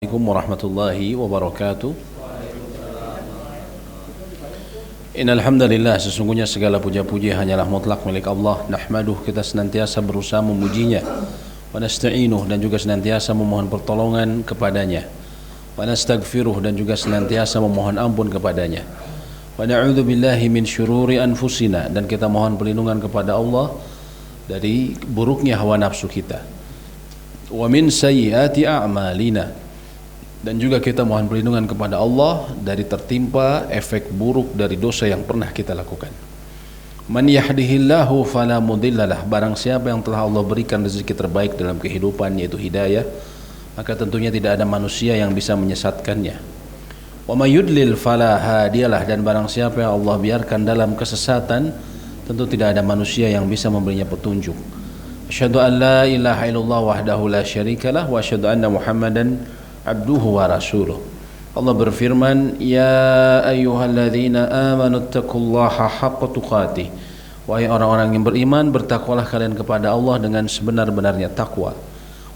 Assalamualaikum warahmatullahi wabarakatuh. Innal hamdalillah, sesungguhnya segala puja-puji hanyalah mutlak milik Allah. Nahmaduh, kita senantiasa berusaha memujinya. Wa nasta'inuh, dan juga senantiasa memohon pertolongan kepadanya. Wa nastaghfiruh, dan juga senantiasa memohon ampun kepadanya. Wa na'udzu billahi min syururi anfusina, dan kita mohon perlindungan kepada Allah dari buruknya hawa nafsu kita. Wa min sayyiati a'malina, dan juga kita mohon perlindungan kepada Allah dari tertimpa efek buruk dari dosa yang pernah kita lakukan. Man yahdihillahu fala mudhillalah, barang siapa yang telah Allah berikan rezeki terbaik dalam kehidupan, yaitu hidayah, maka tentunya tidak ada manusia yang bisa menyesatkannya. Wa may yudlil fala hadiyalah, dan barang siapa yang Allah biarkan dalam kesesatan, tentu tidak ada manusia yang bisa memberinya petunjuk. Asyhadu an la ilaha illallah wahdahu la syarikalah wa asyhadu anna Muhammadan abduhu wa rasuluh. Allah berfirman, ya ayyuhalladzina amanu taqullaha haqqa tuqatih, wahai orang-orang yang beriman, bertakwalah kalian kepada Allah dengan sebenar-benarnya takwa.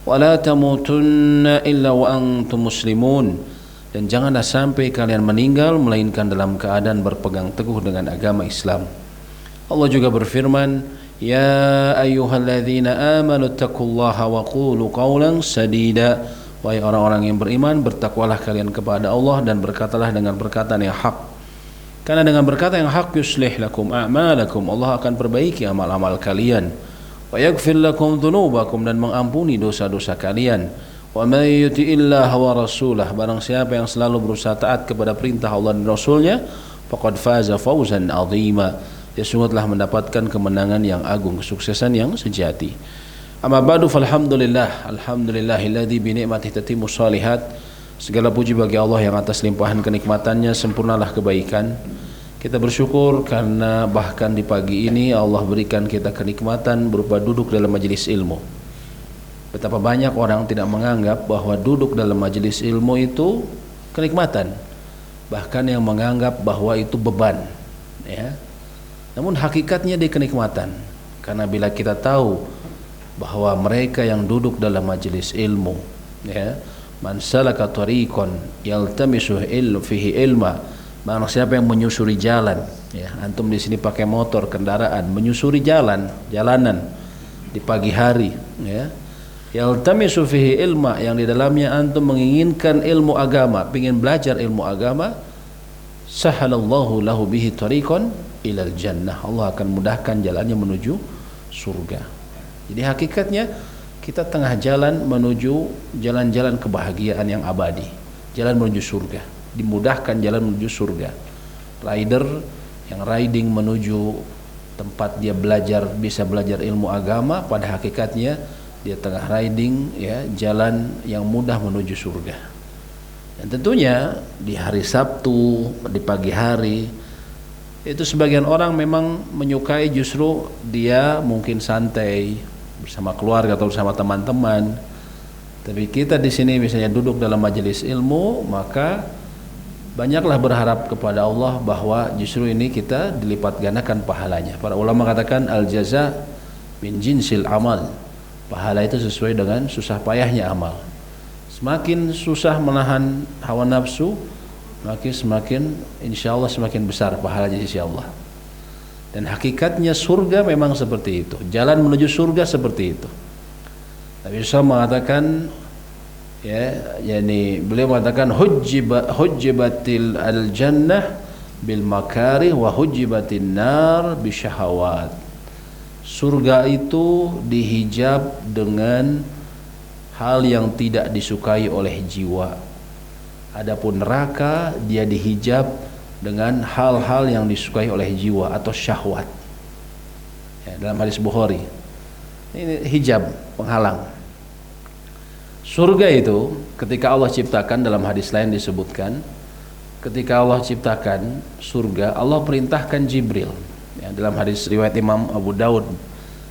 Wa la tamutunna illa wa antum muslimun, dan janganlah sampai kalian meninggal melainkan dalam keadaan berpegang teguh dengan agama Islam. Allah juga berfirman, ya ayyuhalladzina amanu taqullaha wa qulu qawlan sadida, wahai orang-orang yang beriman, bertakwalah kalian kepada Allah dan berkatalah dengan perkataan yang hak. Karena dengan berkata yang hak, yuslih lakum a'malakum, Allah akan perbaiki amal-amal kalian. Wa yaghfir lakum dzunubakum, dan mengampuni dosa-dosa kalian. Wa may yuti'illah wa rasulah, barang siapa yang selalu berusaha taat kepada perintah Allah dan Rasulnya, faqad faza fawzan 'azima, dia sungguh telah mendapatkan kemenangan yang agung, kesuksesan yang sejati. Amma ba'du, falhamdulillah, alhamdulillahilladzi bi ni'matihi tatimmu shalihat. Segala puji bagi Allah yang atas limpahan kenikmatannya sempurnalah kebaikan. Kita bersyukur karena bahkan di pagi ini Allah berikan kita kenikmatan berupa duduk dalam majelis ilmu. Betapa banyak orang tidak menganggap bahwa duduk dalam majelis ilmu itu kenikmatan, bahkan yang menganggap bahwa itu beban, ya. Namun hakikatnya dia kenikmatan, karena bila kita tahu bahwa mereka yang duduk dalam majelis ilmu, ya, man salaka tariqan yaltamisu fihi ilma, barang siapa yang menyusuri jalan, ya, antum di sini pakai motor, kendaraan, menyusuri jalanan di pagi hari, ya, yaltamisu fihi ilma, yang di dalamnya antum menginginkan ilmu agama, ingin belajar ilmu agama, sahalallahu lahu bihi tariqan ilal jannah, Allah akan mudahkan jalannya menuju surga. Jadi hakikatnya kita tengah jalan menuju jalan-jalan kebahagiaan yang abadi, jalan menuju surga, dimudahkan jalan menuju surga. Rider yang riding menuju tempat dia belajar, bisa belajar ilmu agama, pada hakikatnya dia tengah riding, ya, jalan yang mudah menuju surga. Dan tentunya di hari Sabtu, di pagi hari, itu sebagian orang memang menyukai justru dia mungkin santai bersama keluarga atau bersama teman-teman. Tapi kita di sini misalnya duduk dalam majelis ilmu, maka banyaklah berharap kepada Allah bahwa justru ini kita dilipat gandakan pahalanya. Para ulama katakan al jaza min jinsil amal, pahala itu sesuai dengan susah payahnya amal. Semakin susah menahan hawa nafsu, semakin insya Allah semakin besar pahalanya di sisi Allah. Dan hakikatnya surga memang seperti itu, jalan menuju surga seperti itu. Nabi SAW mengatakan, ya, yani beliau mengatakan hujjibatil al jannah bil makarih wa hujjibatin nar bisyahawat. Surga itu dihijab dengan hal yang tidak disukai oleh jiwa. Adapun neraka dia dihijab dengan hal-hal yang disukai oleh jiwa atau syahwat, ya, dalam hadis Bukhari. Ini hijab, penghalang. Surga itu ketika Allah ciptakan, dalam hadis lain disebutkan, ketika Allah ciptakan surga, Allah perintahkan Jibril, ya, dalam hadis riwayat Imam Abu Daud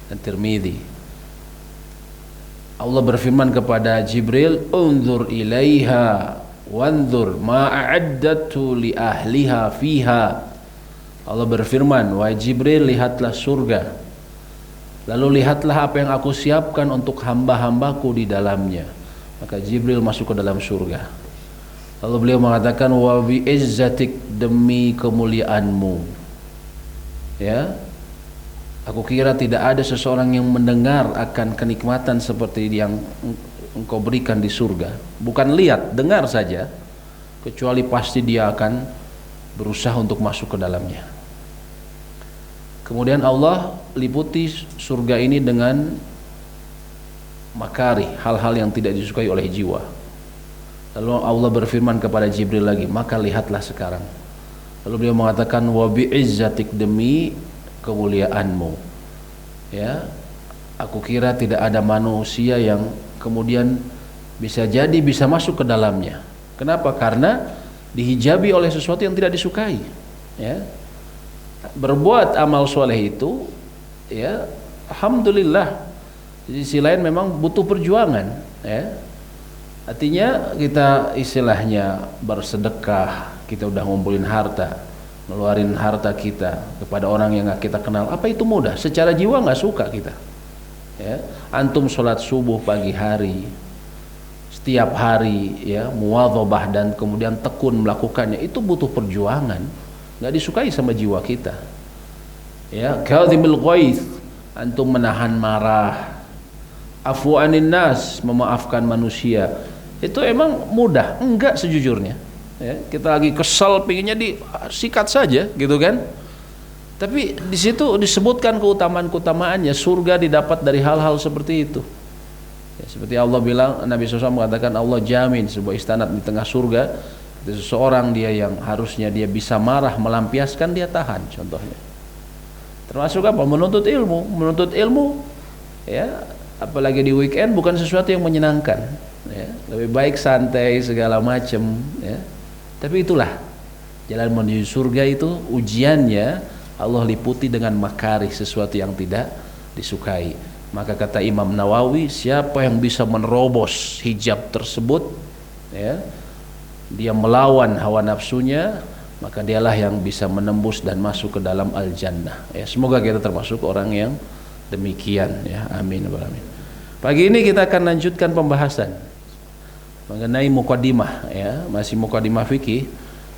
dan Tirmidzi. Allah berfirman kepada Jibril, unzur ilaiha wanzur ma a'addatu li ahliha fiha. Allah berfirman, wahai Jibril, lihatlah surga, lalu lihatlah apa yang aku siapkan untuk hamba-hambaku di dalamnya. Maka Jibril masuk ke dalam surga. Lalu beliau mengatakan, wa bi izzatik, demi kemuliaanmu. Ya. Aku kira tidak ada seseorang yang mendengar akan kenikmatan seperti yang engkau berikan di surga. Bukan lihat, dengar saja. Kecuali pasti dia akan berusaha untuk masuk ke dalamnya. Kemudian Allah liputi surga ini dengan makari, hal-hal yang tidak disukai oleh jiwa. Lalu Allah berfirman kepada Jibril lagi, maka lihatlah sekarang. Lalu beliau mengatakan, wa bi'izzatik, demi kemuliaanmu. Ya, aku kira tidak ada manusia yang kemudian bisa masuk ke dalamnya. Kenapa? Karena dihijabi oleh sesuatu yang tidak disukai. Ya. Berbuat amal soleh itu, ya, alhamdulillah. Di sisi lain memang butuh perjuangan, ya. Artinya kita istilahnya bersedekah, kita udah ngumpulin harta, ngeluarin harta kita kepada orang yang gak kita kenal, apa itu mudah? Secara jiwa gak suka kita, ya. Antum sholat subuh pagi hari, setiap hari, ya, muwadhabah dan kemudian tekun melakukannya, itu butuh perjuangan, gak disukai sama jiwa kita. Ya, kadhimul ghaith, antum menahan marah, afu anin nas, memaafkan manusia, itu emang mudah? Enggak sejujurnya. Ya, kita lagi kesal, pinginnya disikat saja, gitu kan? Tapi di situ disebutkan keutamaan-keutamaannya. Surga didapat dari hal-hal seperti itu. Ya, seperti Allah bilang, Nabi SAW mengatakan Allah jamin sebuah istana di tengah surga. Seseorang dia yang harusnya dia bisa marah, melampiaskan, dia tahan, contohnya. Termasuk apa? Menuntut ilmu, ya. Apalagi di weekend bukan sesuatu yang menyenangkan, ya. Lebih baik santai segala macam, ya. Tapi itulah jalan menuju surga, itu ujiannya Allah liputi dengan makari, sesuatu yang tidak disukai. Maka kata Imam Nawawi, siapa yang bisa menerobos hijab tersebut, ya, dia melawan hawa nafsunya, maka dialah yang bisa menembus dan masuk ke dalam al-jannah. Ya, semoga kita termasuk orang yang demikian, ya. Amin. Pagi ini kita akan lanjutkan pembahasan mengenai muqaddimah, ya, masih muqaddimah fikih.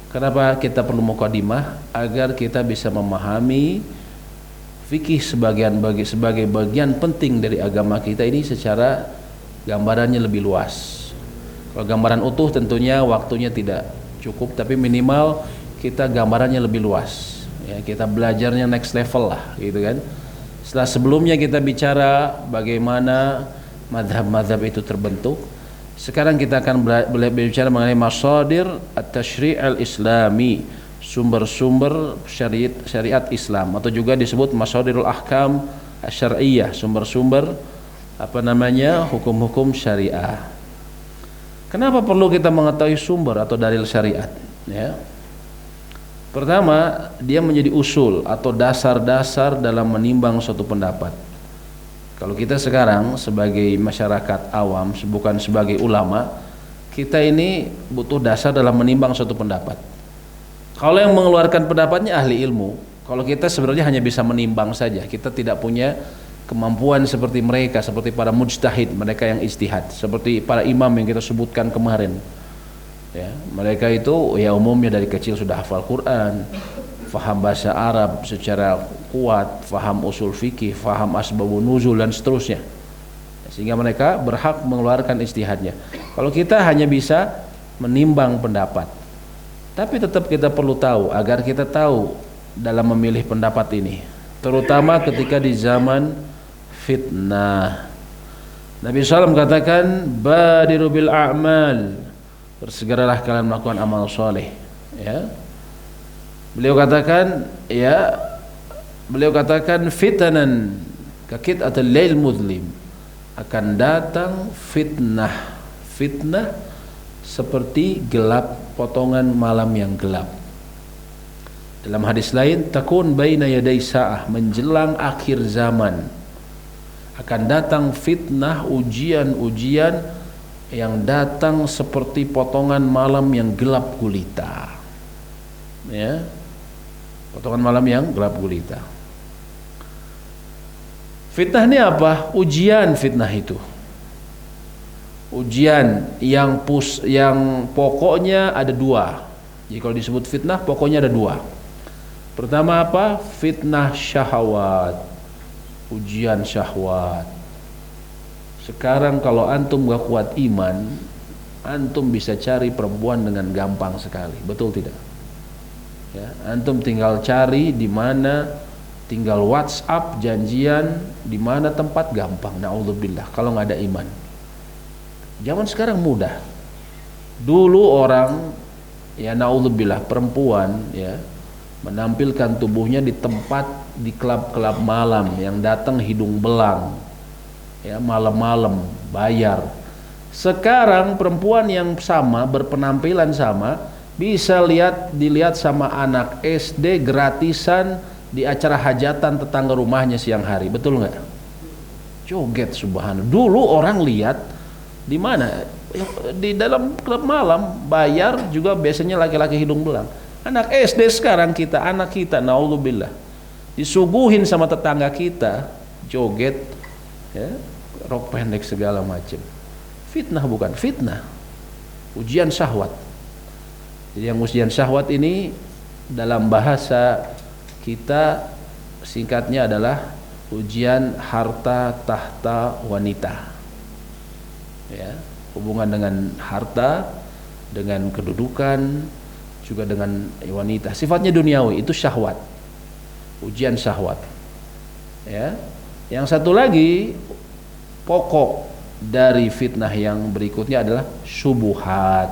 Kenapa kita perlu muqaddimah? Agar kita bisa memahami fikih sebagai bagian penting dari agama kita ini secara gambarannya lebih luas. Kalau gambaran utuh tentunya waktunya tidak cukup, tapi minimal kita gambarannya lebih luas, ya, kita belajarnya next level lah, gitu kan. Setelah sebelumnya kita bicara bagaimana mazhab-mazhab itu terbentuk, sekarang kita akan berbicara mengenai masadir at-tashri' al-islami, sumber-sumber syariat Islam, atau juga disebut masadirul ahkam asy-syar'iyyah, sumber-sumber hukum-hukum syariah. Kenapa perlu kita mengetahui sumber atau dalil syariat? Ya. Pertama, dia menjadi usul atau dasar-dasar dalam menimbang suatu pendapat. Kalau kita sekarang sebagai masyarakat awam, bukan sebagai ulama, kita ini butuh dasar dalam menimbang suatu pendapat. Kalau yang mengeluarkan pendapatnya ahli ilmu, kalau kita sebenarnya hanya bisa menimbang saja, kita tidak punya kemampuan seperti mereka, seperti para mujtahid, mereka yang ijtihad, seperti para imam yang kita sebutkan kemarin. Ya, mereka itu ya umumnya dari kecil sudah hafal Quran, faham bahasa Arab secara kuat, faham usul fikih, faham asbabun nuzul dan seterusnya, sehingga mereka berhak mengeluarkan ijtihadnya. Kalau kita hanya bisa menimbang pendapat, tapi tetap kita perlu tahu, agar kita tahu dalam memilih pendapat ini, terutama ketika di zaman fitnah. Nabi SAW katakan, badiru bil a'mal, bersegeralah kalian melakukan amal soleh, ya. Beliau katakan fitanan kakit'atul lail mudlim, akan datang fitnah seperti gelap potongan malam yang gelap. Dalam hadis lain, takun baina yaday sa'ah, menjelang akhir zaman akan datang fitnah, ujian-ujian yang datang seperti potongan malam yang gelap gulita, ya, potongan malam yang gelap gulita. Fitnah ini apa? Ujian fitnah itu. Ujian yang pokoknya ada dua. Jadi kalau disebut fitnah pokoknya ada dua. Pertama apa? Fitnah syahwat. Ujian syahwat. Sekarang kalau antum gak kuat iman, antum bisa cari perempuan dengan gampang sekali, betul tidak? Ya, antum tinggal cari di mana, tinggal WhatsApp janjian di mana tempat, gampang. Naudzubillah kalau nggak ada iman. Zaman sekarang mudah. Dulu orang, ya naudzubillah, perempuan ya menampilkan tubuhnya di tempat, di klub-klub malam yang datang hidung belang. Ya, malam-malam bayar. Sekarang perempuan yang sama, berpenampilan sama, bisa dilihat sama anak SD gratisan di acara hajatan tetangga rumahnya siang hari, betul nggak? Joget, subhanallah. Dulu orang lihat di mana? Di dalam klub malam, bayar juga biasanya laki-laki hidung belang. Anak SD sekarang anak kita, naudzubillah, disuguhin sama tetangga kita joget, ya, rok pendek segala macam. Fitnah bukan? Fitnah. Ujian syahwat. Jadi yang ujian syahwat ini dalam bahasa kita singkatnya adalah ujian harta tahta wanita. Ya, hubungan dengan harta, dengan kedudukan, juga dengan wanita. Sifatnya duniawi, itu syahwat. Ujian syahwat. Ya. Yang satu lagi pokok dari fitnah yang berikutnya adalah syubuhat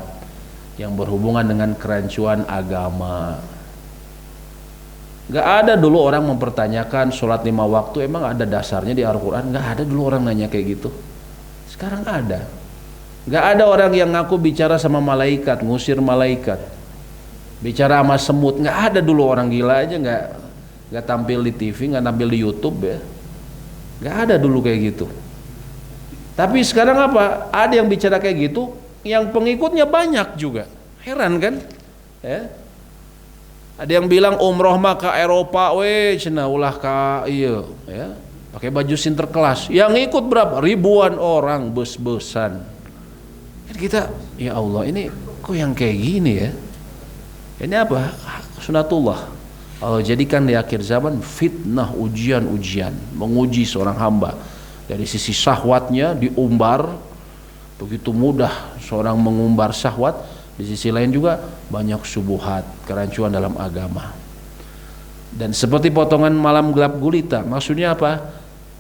yang berhubungan dengan kerancuan agama. Gak ada dulu orang mempertanyakan sholat 5 waktu emang ada dasarnya di Al-Quran. Gak ada dulu orang nanya kayak gitu. Sekarang ada. Gak ada orang yang ngaku bicara sama malaikat, ngusir malaikat, bicara sama semut. Gak ada dulu orang gila aja gak tampil di TV, gak tampil di YouTube ya. Gak ada dulu kayak gitu. Tapi sekarang apa? Ada yang bicara kayak gitu, yang pengikutnya banyak juga. Heran kan? Ya. Ada yang bilang umroh mah ke Eropa, cenah ulah ka iya, ya. Pakai baju Sinterklas. Yang ikut berapa? Ribuan orang, bus-busan. Kan kita, ya Allah, ini kok yang kayak gini ya? Ini apa? Sunatullah. Allah jadikan di akhir zaman fitnah, ujian-ujian, menguji seorang hamba. Dari sisi syahwatnya diumbar, begitu mudah seorang mengumbar syahwat. Di sisi lain juga banyak subuhat, kerancuan dalam agama. Dan seperti potongan malam gelap gulita, maksudnya apa?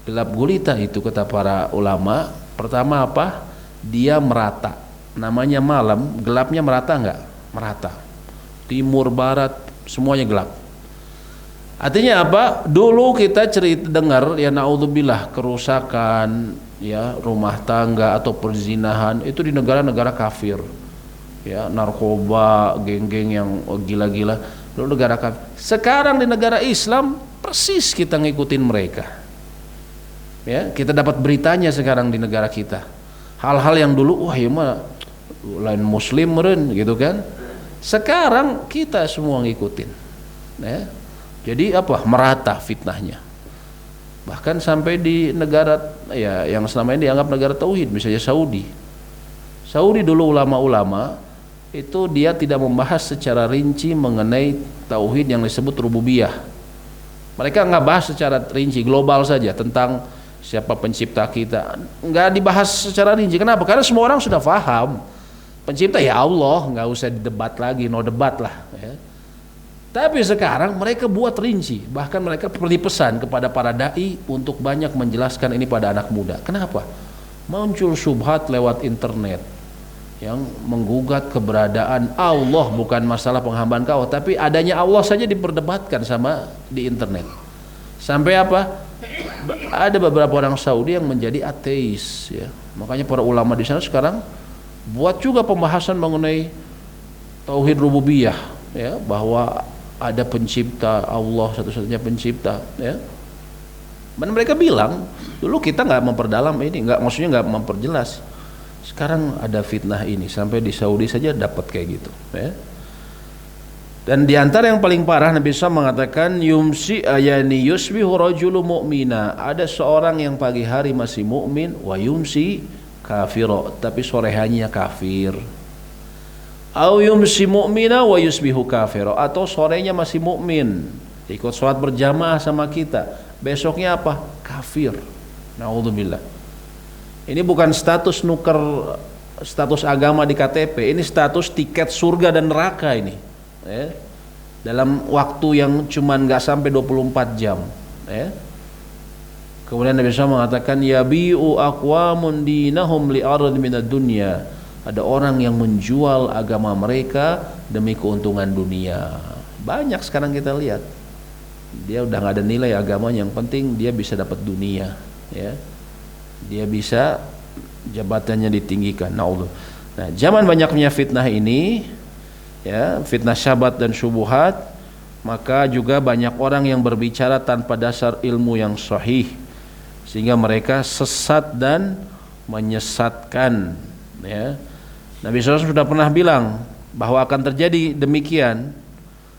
Gelap gulita itu kata para ulama, pertama apa? Dia merata. Namanya malam, gelapnya merata enggak? Merata. Timur, barat, semuanya gelap. Artinya apa? Dulu kita dengar ya naudzubillah kerusakan ya rumah tangga atau perzinahan itu di negara-negara kafir. Ya, narkoba, geng-geng yang gila-gila, dulu negara kafir. Sekarang di negara Islam persis kita ngikutin mereka. Ya, kita dapat beritanya sekarang di negara kita. Hal-hal yang dulu wah ya mah lain muslim meren gitu kan. Sekarang kita semua ngikutin. Ya. Jadi apa? Merata fitnahnya. Bahkan sampai di negara ya yang selama ini dianggap negara tauhid, misalnya Saudi. Saudi dulu ulama-ulama itu dia tidak membahas secara rinci mengenai tauhid yang disebut rububiyah. Mereka nggak bahas secara rinci, global saja tentang siapa pencipta kita. Nggak dibahas secara rinci. Kenapa? Karena semua orang sudah paham. Pencipta ya Allah, nggak usah didebat lagi, no debat lah. Ya. Tapi sekarang mereka buat rinci, bahkan mereka beri pesan kepada para dai untuk banyak menjelaskan ini pada anak muda. Kenapa? Muncul syubhat lewat internet yang menggugat keberadaan Allah, bukan masalah penghambaan kau, tapi adanya Allah saja diperdebatkan sama di internet. Sampai apa? Ada beberapa orang Saudi yang menjadi ateis, ya. Makanya para ulama di sana sekarang buat juga pembahasan mengenai tauhid rububiyah, ya, bahwa ada pencipta, Allah satu-satunya pencipta, ya. Dan mereka bilang dulu kita nggak memperdalam ini, maksudnya nggak memperjelas. Sekarang ada fitnah ini, sampai di Saudi saja dapat kayak gitu, ya. Dan diantara yang paling parah Nabi SAW mengatakan yusbihu rajulu mu'mina, ada seorang yang pagi hari masih mukmin, wa yumsi kafira, tapi sore harinya kafir. Au yumsi mu'mina wa yusbihu kafira, atau sorenya masih mukmin, ikut sholat berjamaah sama kita, besoknya apa? Kafir. Naudzubillah. Ini bukan status nuker status agama di KTP, ini status tiket surga dan neraka ini. Ya. Dalam waktu yang cuman nggak sampai 24 jam. Ya. Kemudian Nabi SAW mengatakan, yabi'u aqwamun dinahum li'arad minad dunya. Ada orang yang menjual agama mereka demi keuntungan dunia. Banyak sekarang kita lihat. Dia udah nggak ada nilai agamanya, yang penting dia bisa dapat dunia, ya. Dia bisa jabatannya ditinggikan. Nah, zaman banyaknya fitnah ini, ya, fitnah syabat dan syubuhat, maka juga banyak orang yang berbicara tanpa dasar ilmu yang sahih, sehingga mereka sesat dan menyesatkan, ya. Nabi SAW sudah pernah bilang bahwa akan terjadi demikian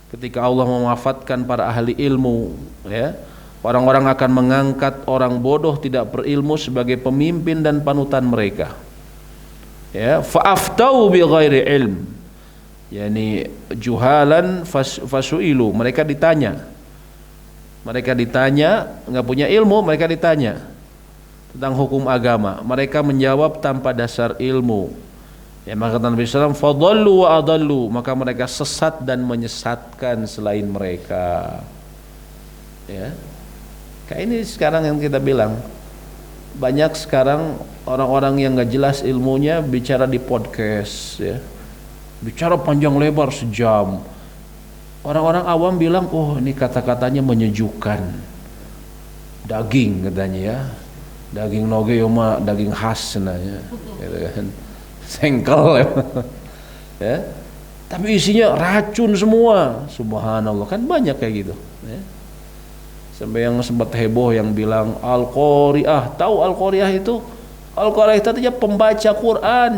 ketika Allah mewafatkan para ahli ilmu, ya. Orang-orang akan mengangkat orang bodoh tidak berilmu sebagai pemimpin dan panutan mereka, ya. Fa'aftau bi ghairi ilm, yakni juhalan fasuilu, mereka ditanya nggak punya ilmu, mereka ditanya tentang hukum agama, mereka menjawab tanpa dasar ilmu. Ya, maka kata Nabi SAW, fadallu wa adallu, maka mereka sesat dan menyesatkan selain mereka. Ya, kayak ini sekarang yang kita bilang, banyak sekarang orang-orang yang nggak jelas ilmunya bicara di podcast, ya, bicara panjang lebar sejam. Orang-orang awam bilang, oh ini kata-katanya menyejukkan, daging katanya, ya, daging noge yoma, daging khas nanya, gitu kan. Sengkel, ya, tapi isinya racun semua. Subhanallah, kan banyak kayak gitu, ya. Sampai yang sempat heboh yang bilang Al-Qari'ah, tahu Al-Qari'ah itu? Al-Qari'ah itu artinya pembaca Quran.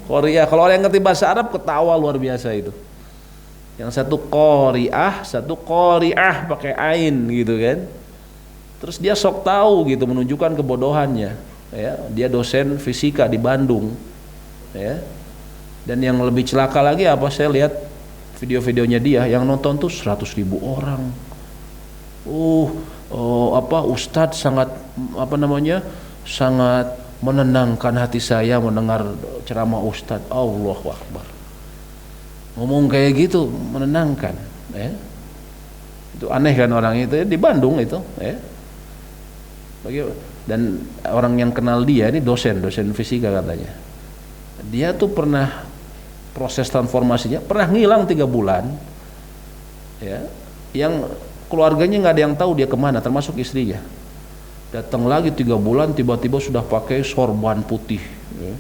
Qari'ah, kalau orang yang ngerti bahasa Arab ketawa luar biasa itu. Yang satu Qari'ah, satu Qari'ah pakai ain gitu kan. Terus dia sok tahu gitu, menunjukkan kebodohannya. Ya, dia dosen fisika di Bandung, ya. Dan yang lebih celaka lagi apa, saya lihat video-videonya dia yang nonton tuh 100.000 orang. Ustadz sangat sangat menenangkan hati saya mendengar ceramah Ustadz. Allahu Akbar. Ngomong kayak gitu menenangkan, ya. Itu aneh kan orang itu, ya, di Bandung itu, ya. Dan orang yang kenal dia ini dosen fisika katanya. Dia tuh pernah proses transformasinya, pernah ngilang 3 bulan, ya. Yang keluarganya nggak ada yang tahu dia kemana, termasuk istrinya. Datang lagi 3 bulan, tiba-tiba sudah pakai sorban putih, ya.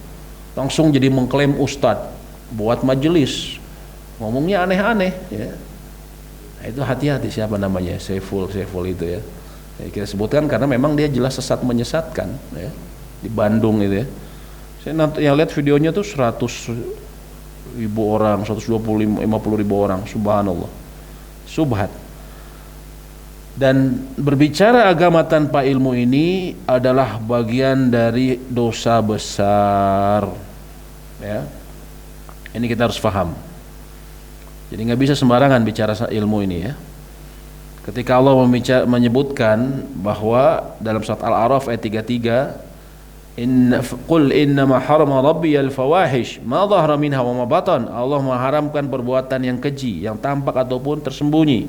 Langsung jadi mengklaim ustadz, buat majelis, ngomongnya aneh-aneh, ya. Nah, itu hati-hati siapa namanya, Saiful itu, ya. Kita sebutkan karena memang dia jelas sesat menyesatkan, ya, di Bandung itu, ya. Saya yang lihat videonya tuh 100.000 orang, 150.000 orang, subhanallah, subhat. Dan berbicara agama tanpa ilmu ini adalah bagian dari dosa besar, ya. Ini kita harus paham. Jadi nggak bisa sembarangan bicara ilmu ini, ya. Ketika Allah menyebutkan bahwa dalam surat Al-A'raf ayat 33, qul innama harama rabbiyal fawahish ma dhahara minha wa ma batan, Allah mengharamkan perbuatan yang keji, yang tampak ataupun tersembunyi,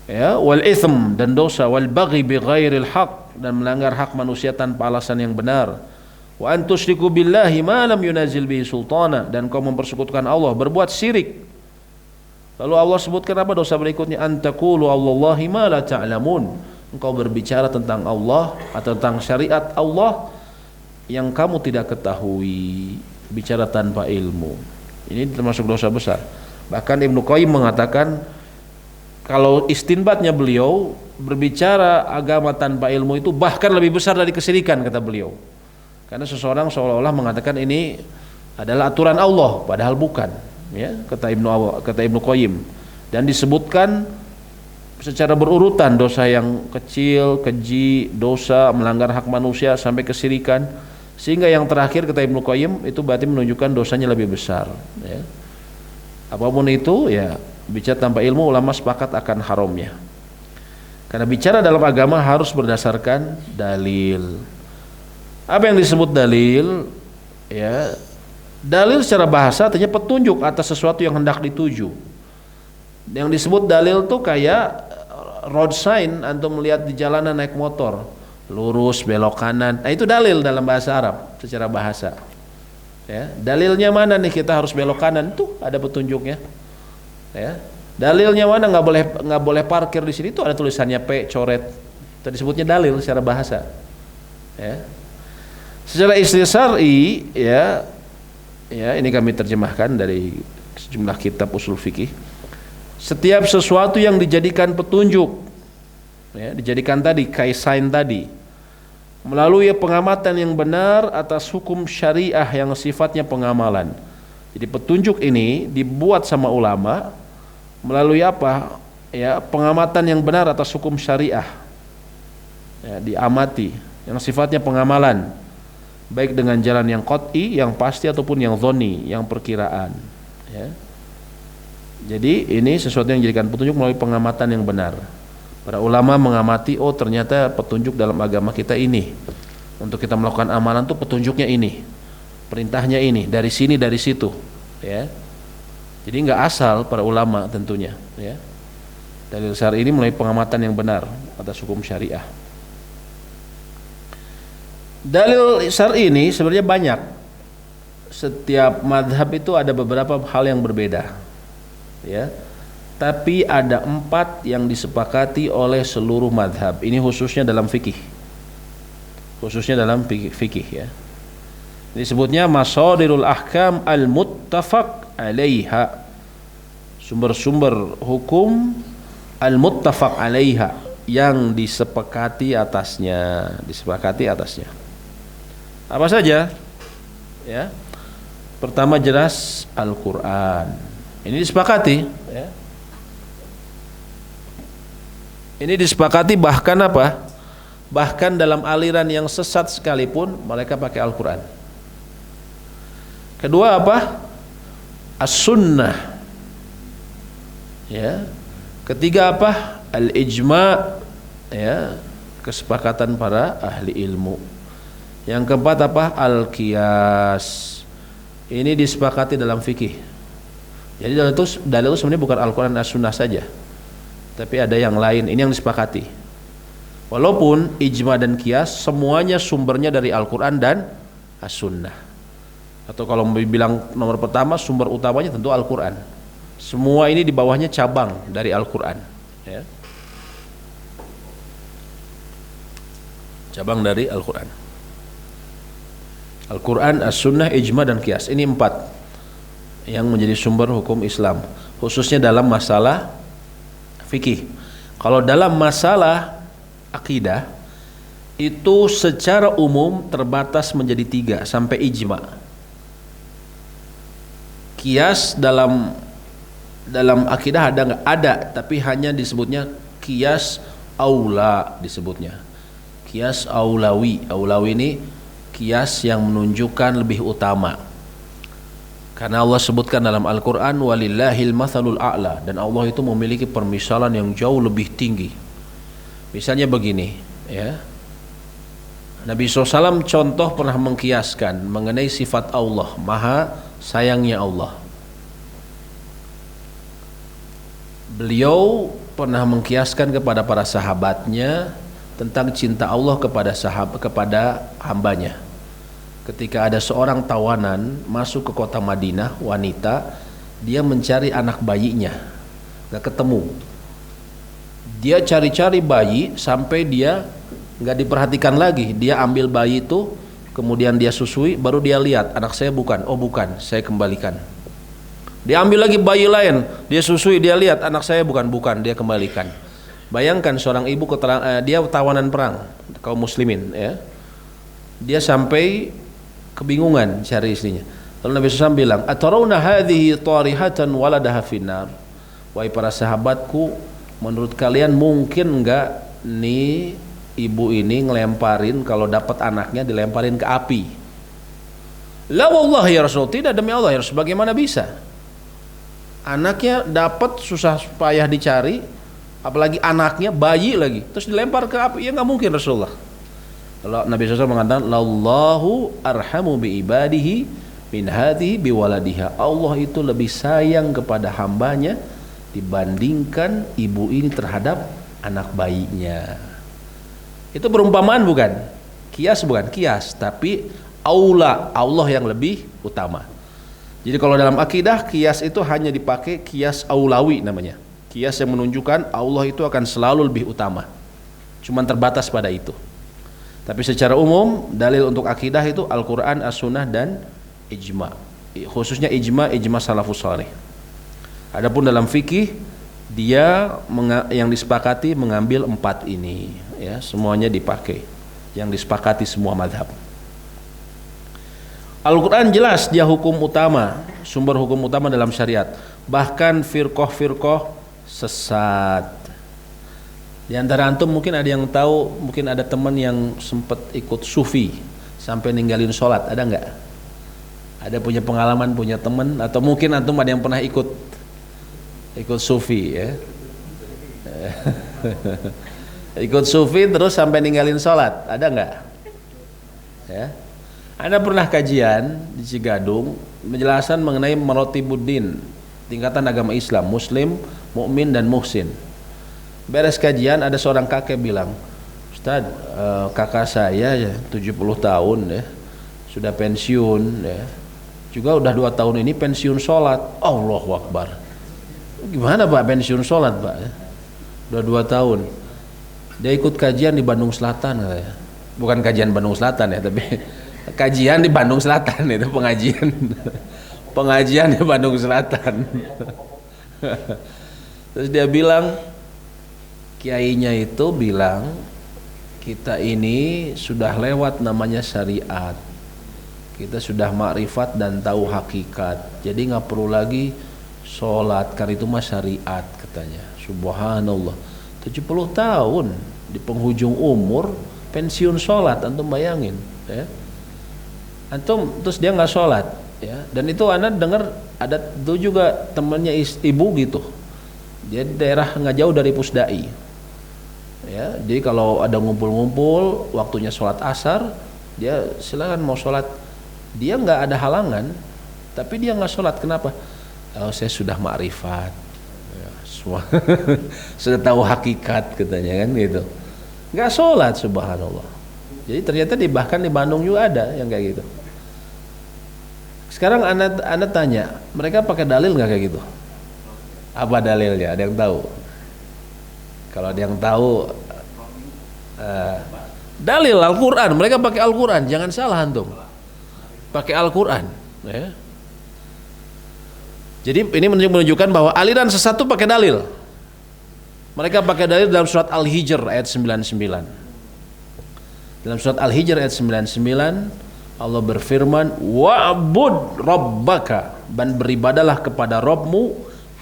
ya, wal itsm, dan dosa, wal baghi bi ghairil haq, dan melanggar hak manusia tanpa alasan yang benar, wa an tusyriku billahi ma lam yunazil bihi sultana, dan kau mempersekutukan Allah, berbuat syirik. Lalu Allah sebutkan apa dosa berikutnya? Antaqulu Allahi ma la ta'lamun. Engkau berbicara tentang Allah atau tentang syariat Allah yang kamu tidak ketahui, bicara tanpa ilmu. Ini termasuk dosa besar. Bahkan Ibnu Qayyim mengatakan kalau istinbatnya beliau, berbicara agama tanpa ilmu itu bahkan lebih besar dari kesyirikan, kata beliau. Karena seseorang seolah-olah mengatakan ini adalah aturan Allah, padahal bukan. Ya, kata Ibnu Qayyim, dan disebutkan secara berurutan dosa yang kecil, keji, dosa melanggar hak manusia sampai kesyirikan, Sehingga yang terakhir kata Ibnu Qayyim itu berarti menunjukkan dosanya lebih besar, ya. Apapun itu, ya, bicara tanpa ilmu, ulama sepakat akan haramnya. Karena bicara dalam agama harus berdasarkan dalil. Apa yang disebut dalil? Ya, dalil secara bahasa artinya petunjuk atas sesuatu yang hendak dituju. Yang disebut dalil tuh kayak road sign, antum melihat di jalanan naik motor, lurus belok kanan. Nah, itu dalil dalam bahasa Arab secara bahasa. Ya, dalilnya mana nih kita harus belok kanan? Tuh ada petunjuknya. Ya. Dalilnya mana nggak boleh parkir di sini? Tuh ada tulisannya P coret. Itu disebutnya dalil secara bahasa. Ya. Secara istisari, ya ini kami terjemahkan dari sejumlah kitab usul fikih. Setiap sesuatu yang dijadikan petunjuk, ya, dijadikan tadi kaisain tadi, melalui pengamatan yang benar atas hukum syariah yang sifatnya pengamalan. Jadi petunjuk ini dibuat sama ulama melalui apa? Ya, pengamatan yang benar atas hukum syariah. Ya, diamati yang sifatnya pengamalan, baik dengan jalan yang qat'i, yang pasti, ataupun yang dhoni, yang perkiraan. Ya. Jadi ini sesuatu yang dijadikan petunjuk melalui pengamatan yang benar. Para ulama mengamati, oh ternyata petunjuk dalam agama kita ini. Untuk kita melakukan amalan tuh petunjuknya ini, perintahnya ini, dari sini dari situ. Ya. Jadi nggak asal para ulama tentunya. Ya. Dalil syar'i ini melalui pengamatan yang benar atas hukum syariah. Dalil syar'i ini sebenarnya banyak. Setiap madhab itu ada beberapa hal yang berbeda. Ya, tapi ada 4 yang disepakati oleh seluruh madhab. Ini khususnya dalam fikih, ya. Disebutnya masadirul ahkam al-muttafaq alaiha, sumber-sumber hukum al-muttafaq alaiha, yang disepakati atasnya. Apa saja? Ya. Pertama jelas Al-Qur'an. Ini disepakati, ya. Ini disepakati, bahkan apa? Bahkan dalam aliran yang sesat sekalipun mereka pakai Al-Qur'an. Kedua apa? As-Sunnah. Ya. Ketiga apa? Al-Ijma', ya, kesepakatan para ahli ilmu. Yang keempat apa? Al-Qiyas. Ini disepakati dalam fikih. Jadi dalil itu sebenarnya bukan Al-Quran dan As-Sunnah saja, tapi ada yang lain. Ini yang disepakati. Walaupun ijma dan qiyas semuanya sumbernya dari Al-Quran dan As-Sunnah. Atau kalau mau bilang nomor pertama, sumber utamanya tentu Al-Quran. Semua ini di bawahnya cabang dari Al-Quran, ya. Cabang dari Al-Quran. Al-Quran, As-Sunnah, ijma dan qiyas. Ini 4 yang menjadi sumber hukum Islam, khususnya dalam masalah fikih. Kalau dalam masalah akidah itu secara umum terbatas menjadi 3 sampai ijma. Qiyas dalam akidah ada nggak? Ada, tapi hanya disebutnya qiyas aula disebutnya. Qiyas aulawi. Aulawi ini qiyas yang menunjukkan lebih utama. Karena Allah sebutkan dalam Al-Quran, walillahil mathalul a'la, dan Allah itu memiliki permisalan yang jauh lebih tinggi. Misalnya begini, ya, Nabi SAW contoh pernah mengkiaskan mengenai sifat Allah, maha sayangnya Allah. Beliau pernah mengkiaskan kepada para sahabatnya tentang cinta Allah kepada hambanya. Ketika ada seorang tawanan masuk ke kota Madinah, wanita, dia mencari anak bayinya, gak ketemu. Dia cari-cari bayi sampai dia gak diperhatikan lagi. Dia ambil bayi itu, kemudian dia susui, baru dia lihat, anak saya bukan. Oh bukan, saya kembalikan. Dia ambil lagi bayi lain, dia susui, dia lihat, anak saya bukan, dia kembalikan. Bayangkan seorang ibu dia tawanan perang kaum muslimin, ya. Dia sampai kebingungan cari istrinya. Lalu Nabi SAW bilang, atarawna hadhihi tarihatan waladaha finnar. Wahai para sahabatku, menurut kalian mungkin enggak nih ibu ini ngelemparin, kalau dapat anaknya dilemparin ke api. La wallahi ya Rasul, tidak demi Allah ya Rasul, bagaimana bisa? Anaknya dapat susah payah dicari, apalagi anaknya bayi lagi, terus dilempar ke api, ya nggak mungkin Rasulullah. Kalau Nabi SAW mengatakan, Lallahu arhamu bi ibadihi min hadhihi bi waladiha. Allah itu lebih sayang kepada hambanya dibandingkan ibu ini terhadap anak bayinya. Itu perumpamaan bukan? Kias bukan? Kias, tapi aula, Allah yang lebih utama. Jadi kalau dalam akidah, kias itu hanya dipakai kias aulawi namanya. Kias yang menunjukkan Allah itu akan selalu lebih utama. Cuman terbatas pada itu. Tapi secara umum dalil untuk akidah itu Al-Quran, As-Sunnah dan Ijma. Khususnya Ijma salafus saleh. Adapun dalam fikih dia yang disepakati mengambil 4 ini, ya, semuanya dipakai. Yang disepakati semua mazhab. Al-Quran jelas dia hukum utama, sumber hukum utama dalam syariat. Bahkan firqah-firqah sesat. Di antara antum mungkin ada yang tahu, mungkin ada teman yang sempat ikut sufi sampai ninggalin sholat, ada nggak? Ada punya pengalaman, punya teman, atau mungkin antum ada yang pernah ikut sufi, ya? Ikut sufi terus sampai ninggalin sholat, ada nggak? Ya, Anda pernah kajian di Cigadung penjelasan mengenai marotibuddin, tingkatan agama Islam, Muslim, mukmin dan muhsin. Beres kajian ada seorang kakek bilang, Ustaz, kakak saya ya 70 tahun ya, sudah pensiun ya, juga udah 2 tahun ini pensiun sholat. Allahu Akbar. Gimana Pak pensiun sholat Pak? Udah 2 tahun. Dia ikut kajian di Bandung Selatan katanya. Bukan kajian Bandung Selatan ya, tapi kajian di Bandung Selatan itu pengajian. Pengajian di Bandung Selatan. Terus dia bilang, kiainya itu bilang, kita ini sudah lewat namanya syariat, kita sudah makrifat dan tahu hakikat, jadi nggak perlu lagi sholat karena itu mah syariat katanya. Subhanallah, 70 tahun di penghujung umur pensiun sholat, antum bayangin ya, antum terus dia nggak sholat ya. Dan itu anak dengar ada itu juga temannya ibu gitu, dia di daerah nggak jauh dari Pusdai ya. Jadi kalau ada ngumpul-ngumpul waktunya sholat asar, dia silakan mau sholat, dia nggak ada halangan, tapi dia nggak sholat. Kenapa? Oh, saya sudah makrifat ya, sudah tahu hakikat katanya kan gitu, nggak sholat. Subhanallah. Jadi ternyata bahkan di Bandung juga ada yang kayak gitu. Sekarang anda tanya, mereka pakai dalil nggak kayak gitu? Apa dalilnya? Ada yang tahu? Kalau ada yang tahu, dalil Al-Quran, mereka pakai Al-Quran, jangan salah antum, pakai Al-Quran ya. Jadi ini menunjukkan bahwa aliran sesat itu pakai dalil. Mereka pakai dalil dalam surat Al-Hijr ayat 99. Dalam surat Al-Hijr ayat 99 Allah berfirman, wa'bud rabbaka, dan beribadalah kepada Rabbmu,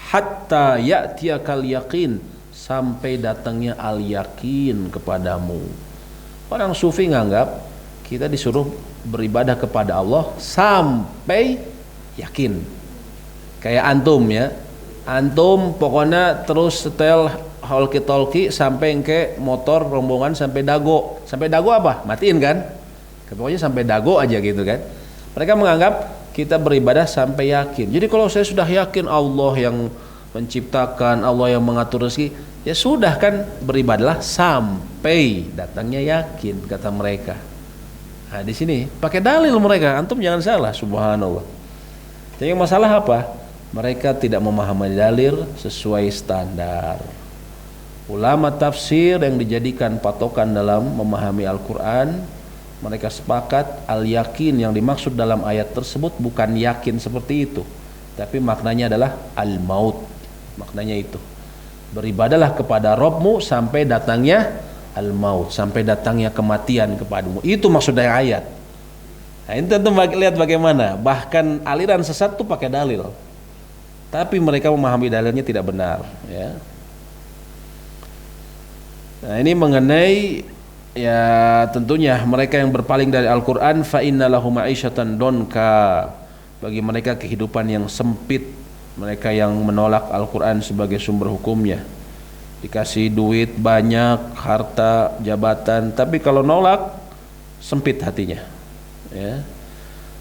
hatta ya'tiyakal yaqin, sampai datangnya al-yakin kepadamu. Orang sufi nganggap kita disuruh beribadah kepada Allah sampai yakin. Kayak antum ya, antum pokoknya terus setel walkie-talkie sampai ke motor rombongan sampai Dago. Sampai Dago apa? Matiin kan? Pokoknya sampai Dago aja gitu kan. Mereka menganggap kita beribadah sampai yakin. Jadi kalau saya sudah yakin Allah yang menciptakan, Allah yang mengatur rezeki, ya sudah kan, beribadahlah sampai datangnya yakin, kata mereka. Nah di sini pakai dalil mereka, antum jangan salah. Subhanallah. Jadi masalah apa? Mereka tidak memahami dalil sesuai standar. Ulama tafsir yang dijadikan patokan dalam memahami Al-Quran, mereka sepakat al-yakin yang dimaksud dalam ayat tersebut bukan yakin seperti itu, tapi maknanya adalah al-maut. Maknanya itu, beribadalah kepada Rabbmu sampai datangnya al-maut, sampai datangnya kematian kepadamu. Itu maksudnya ayat. Nah ini tentu lihat bagaimana, bahkan aliran sesat itu pakai dalil, tapi mereka memahami dalilnya tidak benar ya. Nah ini mengenai Ya tentunya mereka yang berpaling dari Al-Quran, fa inna lahum ma'isyatan donka, bagi mereka kehidupan yang sempit. Mereka yang menolak Al-Quran sebagai sumber hukumnya, dikasih duit banyak, harta, jabatan, tapi kalau nolak sempit hatinya, ya.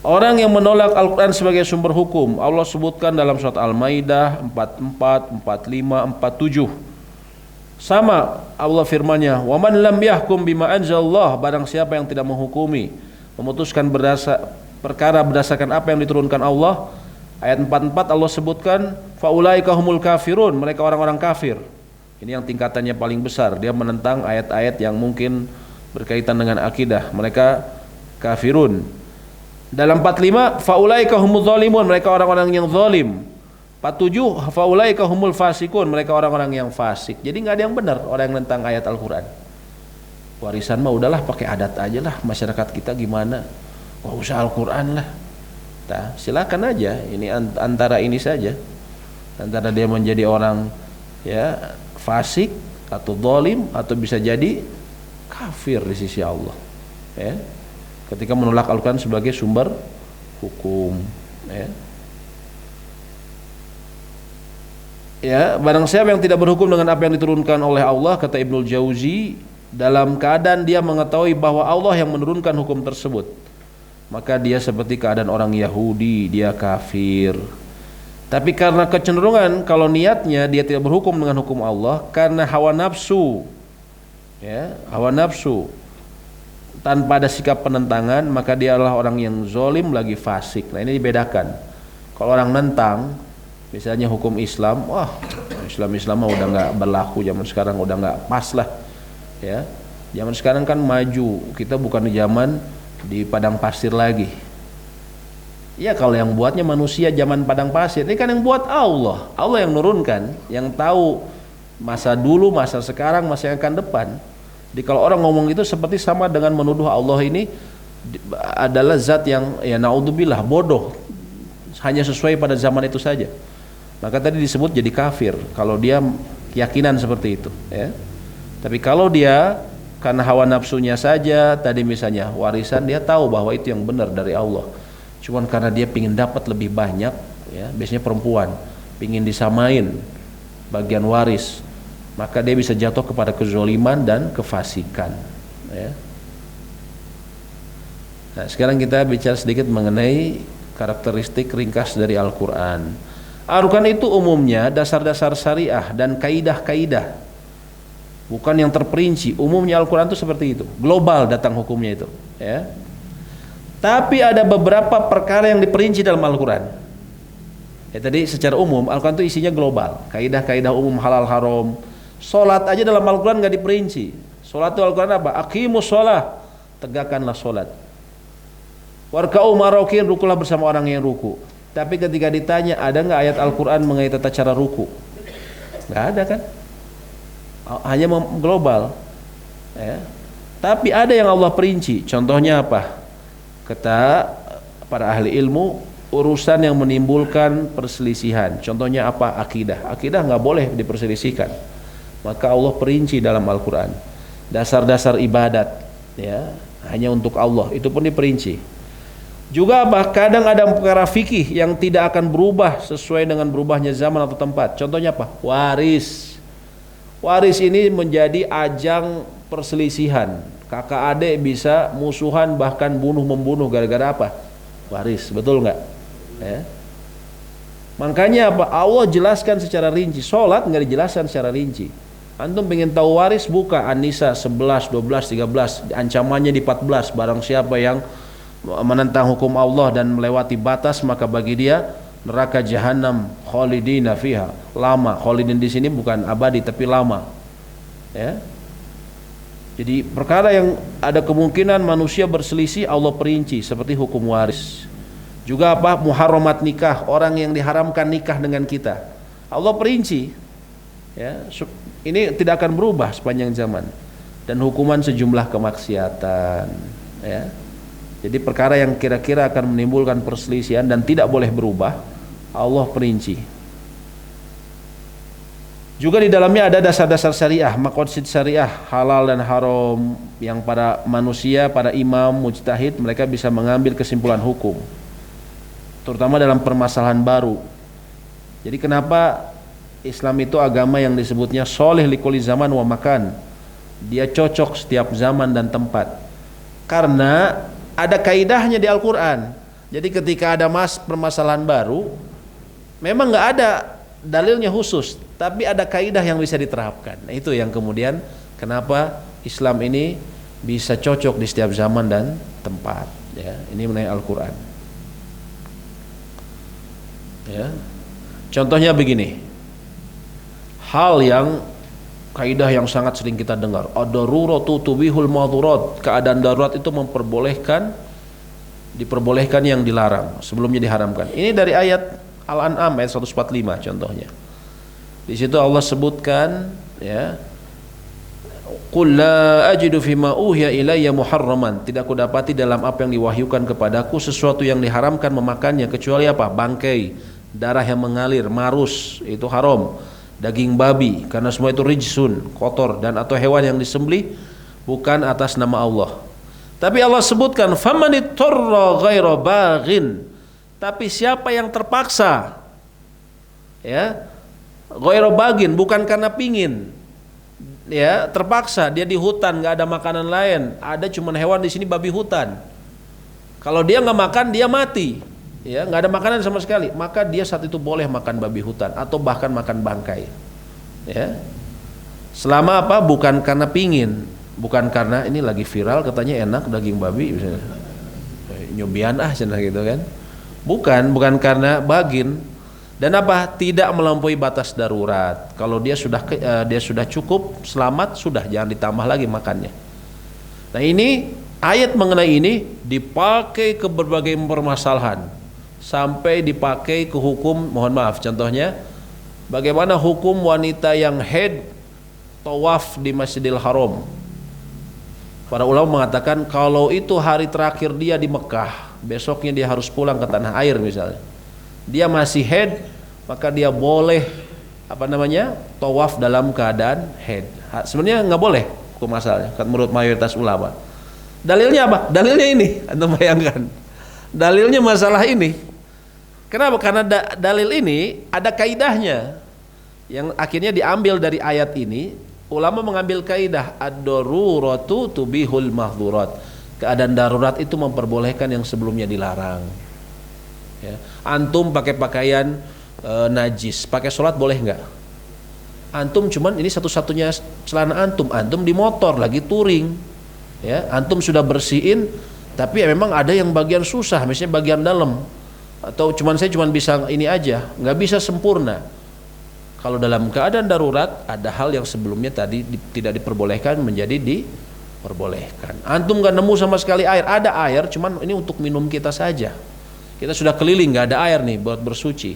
Orang yang menolak Al-Quran sebagai sumber hukum, Allah sebutkan dalam surat Al-Maidah 44, 45, 47. Sama Allah firman-Nya, "Wa man lam yahkum bima anzalallah", barang siapa yang tidak menghukumi, memutuskan perkara berdasarkan apa yang diturunkan Allah. Ayat 44 Allah sebutkan, "Faulaika humul kafirun", mereka orang-orang kafir. Ini yang tingkatannya paling besar, dia menentang ayat-ayat yang mungkin berkaitan dengan akidah, mereka kafirun. Dalam 45, "Faulaika humul zalimun", mereka orang-orang yang zalim. 47, "Faulaika humul fasikun", mereka orang-orang yang fasik. Jadi nggak ada yang benar orang yang tentang ayat Al-Quran. Warisan mah udahlah pakai adat aja lah, masyarakat kita gimana, nggak usah Al-Quran lah. Nah, silakan aja, ini antara ini saja, antara dia menjadi orang ya fasik atau zalim, atau bisa jadi kafir di sisi Allah, ya, ketika menolak Al-Quran sebagai sumber hukum, ya. Ya, barang siapa yang tidak berhukum dengan apa yang diturunkan oleh Allah, kata Ibnul Jauzi, dalam keadaan dia mengetahui bahwa Allah yang menurunkan hukum tersebut, maka dia seperti keadaan orang Yahudi, dia kafir. Tapi karena kecenderungan kalau niatnya dia tidak berhukum dengan hukum Allah karena hawa nafsu, ya, hawa nafsu, tanpa ada sikap penentangan, maka dia adalah orang yang zolim lagi fasik. Nah, ini dibedakan. Kalau orang nentang, misalnya hukum Islam, wah Islam mah udah nggak berlaku zaman sekarang, udah nggak pas lah, ya. Zaman sekarang kan maju, kita bukan di zaman di padang pasir lagi. Ya, kalau yang buatnya manusia zaman padang pasir, ini kan yang buat Allah. Allah yang nurunkan, yang tahu masa dulu, masa sekarang, masa yang akan depan. Jadi kalau orang ngomong itu seperti sama dengan menuduh Allah ini adalah zat yang ya naudzubillah bodoh, hanya sesuai pada zaman itu saja. Maka tadi disebut jadi kafir kalau dia keyakinan seperti itu, ya. Tapi kalau dia karena hawa nafsunya saja, tadi misalnya warisan, dia tahu bahwa itu yang benar dari Allah, cuman karena dia pingin dapat lebih banyak, ya, biasanya perempuan pingin disamain bagian waris, maka dia bisa jatuh kepada kezoliman dan kefasikan, ya. Nah, sekarang kita bicara sedikit mengenai karakteristik ringkas dari Al-Quran. Al-Quran itu umumnya dasar-dasar syariah dan kaidah-kaidah, bukan yang terperinci. Umumnya Al-Quran itu seperti itu, global datang hukumnya itu, ya. Tapi ada beberapa perkara yang diperinci dalam Al-Quran. Ya, tadi secara umum Al-Quran itu isinya global, kaidah-kaidah umum halal haram. Solat aja dalam Al-Quran nggak diperinci. Solat itu Al-Quran apa? Aqimus sholah, tegakkanlah solat. Warka'u marokin, rukulah bersama orang yang ruku. Tapi ketika ditanya ada nggak ayat Al-Quran mengenai tata cara ruku, nggak ada kan? Hanya global, ya. Tapi ada yang Allah perinci. Contohnya apa? Kata para ahli ilmu, urusan yang menimbulkan perselisihan. Contohnya apa? Akidah. Akidah nggak boleh diperselisihkan. Maka Allah perinci dalam Al-Quran. Dasar-dasar ibadat, ya, hanya untuk Allah, itu pun diperinci. Juga kadang ada perkara fikih yang tidak akan berubah sesuai dengan berubahnya zaman atau tempat. Contohnya apa? Waris. Waris ini menjadi ajang perselisihan. Kakak adik bisa musuhan, bahkan bunuh-membunuh gara-gara apa? Waris, betul nggak? Ya. Makanya apa? Allah jelaskan secara rinci. Sholat nggak dijelaskan secara rinci. Antum pengen tahu waris, buka An-Nisa 11, 12, 13. Ancamannya di 14. Barang siapa yang menentang hukum Allah dan melewati batas, maka bagi dia neraka jahanam khalidina fiha, lama. Khalidin di sini bukan abadi tapi lama, ya. Jadi perkara yang ada kemungkinan manusia berselisih, Allah perinci, seperti hukum waris. Juga apa? Muharramat nikah, orang yang diharamkan nikah dengan kita, Allah perinci, ya. Ini tidak akan berubah sepanjang zaman. Dan hukuman sejumlah kemaksiatan, ya. Jadi perkara yang kira-kira akan menimbulkan perselisihan dan tidak boleh berubah, Allah perinci. Juga di dalamnya ada dasar-dasar syariah, maqasid syariah, halal dan haram yang para manusia, para imam, mujtahid mereka bisa mengambil kesimpulan hukum. Terutama dalam permasalahan baru. Jadi kenapa Islam itu agama yang disebutnya sholih likulli zaman wa makan. Dia cocok setiap zaman dan tempat. Karena ada kaidahnya di Al-Qur'an. Jadi ketika ada permasalahan baru, memang nggak ada dalilnya khusus, tapi ada kaidah yang bisa diterapkan. Nah, itu yang kemudian kenapa Islam ini bisa cocok di setiap zaman dan tempat. Ya, ini mengenai Al-Qur'an. Ya. Contohnya begini. Hal yang kaidah yang sangat sering kita dengar, ad-daruratu tubihul madhurat. Keadaan darurat itu diperbolehkan yang dilarang, sebelumnya diharamkan. Ini dari ayat Al-An'am ayat 145 contohnya. Di situ Allah sebutkan ya, qul la ajidu fima uhiya ilayya muharraman. Tidak kudapati dalam apa yang diwahyukan kepadaku sesuatu yang diharamkan memakannya kecuali apa? Bangkai, darah yang mengalir, marus, itu haram. Daging babi, karena semua itu rijsun, kotor, dan atau hewan yang disembelih bukan atas nama Allah. Tapi Allah sebutkan famaniturra ghaira baghin. Tapi siapa yang terpaksa, ya, ghaira baghin, bukan karena pingin, ya, terpaksa dia di hutan nggak ada makanan lain, ada cuman hewan di sini babi hutan. Kalau dia nggak makan dia mati, ya, nggak ada makanan sama sekali, maka dia saat itu boleh makan babi hutan atau bahkan makan bangkai, ya, selama apa? Bukan karena pingin, bukan karena ini lagi viral katanya enak daging babi, misalnya nyobian cina gitu kan. Bukan karena bagin. Dan apa? Tidak melampaui batas darurat. Kalau dia sudah cukup selamat, sudah, jangan ditambah lagi makannya. Nah, ini ayat mengenai ini dipakai ke berbagai permasalahan, sampai dipakai ke hukum, mohon maaf, contohnya bagaimana hukum wanita yang haid tawaf di Masjidil Haram. Para ulama mengatakan kalau itu hari terakhir dia di Mekah, besoknya dia harus pulang ke tanah air misalnya, dia masih haid, maka dia boleh tawaf dalam keadaan haid. Sebenarnya nggak boleh hukum asalnya menurut mayoritas ulama. Dalilnya apa? Dalilnya ini, Anda bayangkan. Dalilnya masalah ini. Kenapa? Karena dalil ini ada kaidahnya yang akhirnya diambil dari ayat ini. Ulama mengambil kaidah ad-daruratu tubihul mahdhurat. Keadaan darurat itu memperbolehkan yang sebelumnya dilarang. Ya. Antum pakai pakaian najis, pakai sholat boleh nggak? Antum cuman ini satu-satunya celana antum di motor lagi touring, ya, antum sudah bersihin, tapi ya memang ada yang bagian susah, misalnya bagian dalam, atau saya bisa ini aja, nggak bisa sempurna. Kalau dalam keadaan darurat ada hal yang sebelumnya tadi tidak diperbolehkan menjadi diperbolehkan. Antum nggak nemu sama sekali air, ada air, cuman ini untuk minum kita saja. Kita sudah keliling nggak ada air nih buat bersuci.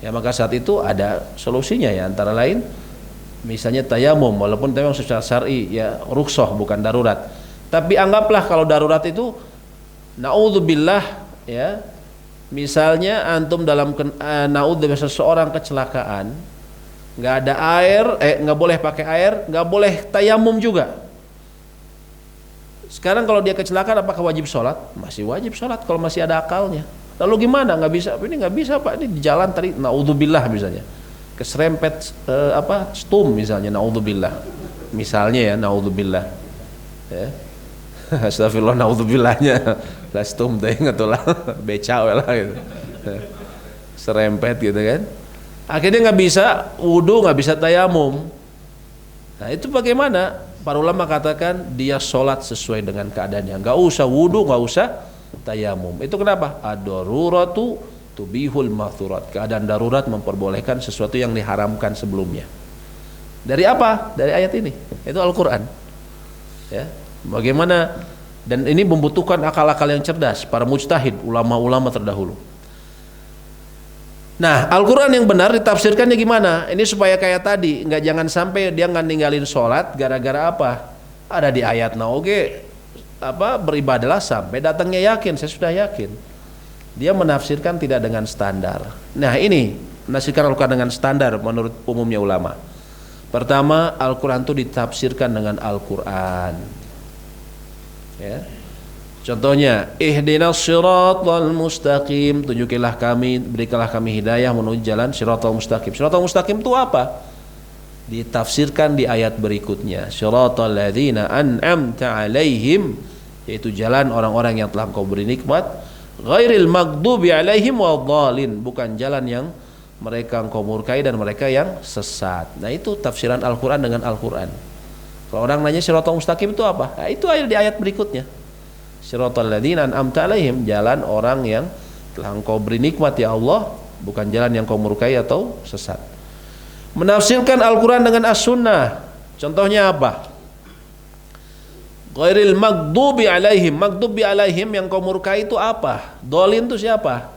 Ya, maka saat itu ada solusinya, ya, antara lain misalnya tayamum, walaupun memang secara syar'i ya rukhsah bukan darurat. Tapi anggaplah kalau darurat itu naudzubillah, ya. Misalnya antum dalam naudzubillah seseorang kecelakaan, nggak ada air, nggak boleh pakai air, nggak boleh tayamum juga. Sekarang kalau dia kecelakaan apakah wajib sholat? Masih wajib sholat kalau masih ada akalnya. Lalu gimana? Nggak bisa? Ini nggak bisa Pak. Ini di jalan tadi naudzubillah misalnya keserempet stum misalnya, naudzubillah. Misalnya ya, naudzubillah. Ya. Astagfirullah, naudzubillah-nya. Lah stum teh ngatulah beca lah gitu. Serempet gitu kan. Akhirnya nggak bisa wudu, nggak bisa tayamum. Nah, itu bagaimana? Para ulama katakan dia sholat sesuai dengan keadaannya, nggak usah wudu, nggak usah tayamum. Itu kenapa? Ad-daruratu tubihul mahdhurat. Keadaan darurat memperbolehkan sesuatu yang diharamkan sebelumnya. Dari apa? Dari ayat ini. Itu Al-Quran. Ya, bagaimana? Dan ini membutuhkan akal-akal yang cerdas, para mujtahid, ulama-ulama terdahulu. Nah, Al-Quran yang benar ditafsirkannya gimana? Ini supaya kayak tadi, jangan sampai dia nggak ninggalin sholat gara-gara apa? Ada di ayat oke, beribadalah sampai datangnya yakin. Saya sudah yakin. Dia menafsirkan tidak dengan standar. Nah, ini menafsirkan Al-Quran dengan standar menurut umumnya ulama. Pertama, Al-Quran itu ditafsirkan dengan Al-Quran. Ya. Contohnya, ihdinas siratal mustaqim, tunjukilah kami, berikanlah kami hidayah menuju jalan siratal mustaqim. Siratal mustaqim itu apa? Ditafsirkan di ayat berikutnya, siratal ladzina an'amta alaihim, yaitu jalan orang-orang yang telah Engkau beri nikmat, ghairil maghdubi alaihim wadhdallin, bukan jalan yang mereka Engkau murkai dan mereka yang sesat. Nah, itu tafsiran Al-Quran dengan Al-Quran. Kalau orang nanya siratal mustaqim itu apa? Nah, itu ayat di ayat berikutnya. Siratal ladzina an'amta alaihim, jalan orang yang telah Engkau beri nikmat ya Allah, bukan jalan yang Engkau murkai atau sesat. Menafsirkan Al-Quran dengan As-Sunnah, contohnya apa? Ghairil maghdubi alaihim, maghdubi alaihim yang kau murkai itu apa? Dolin itu siapa?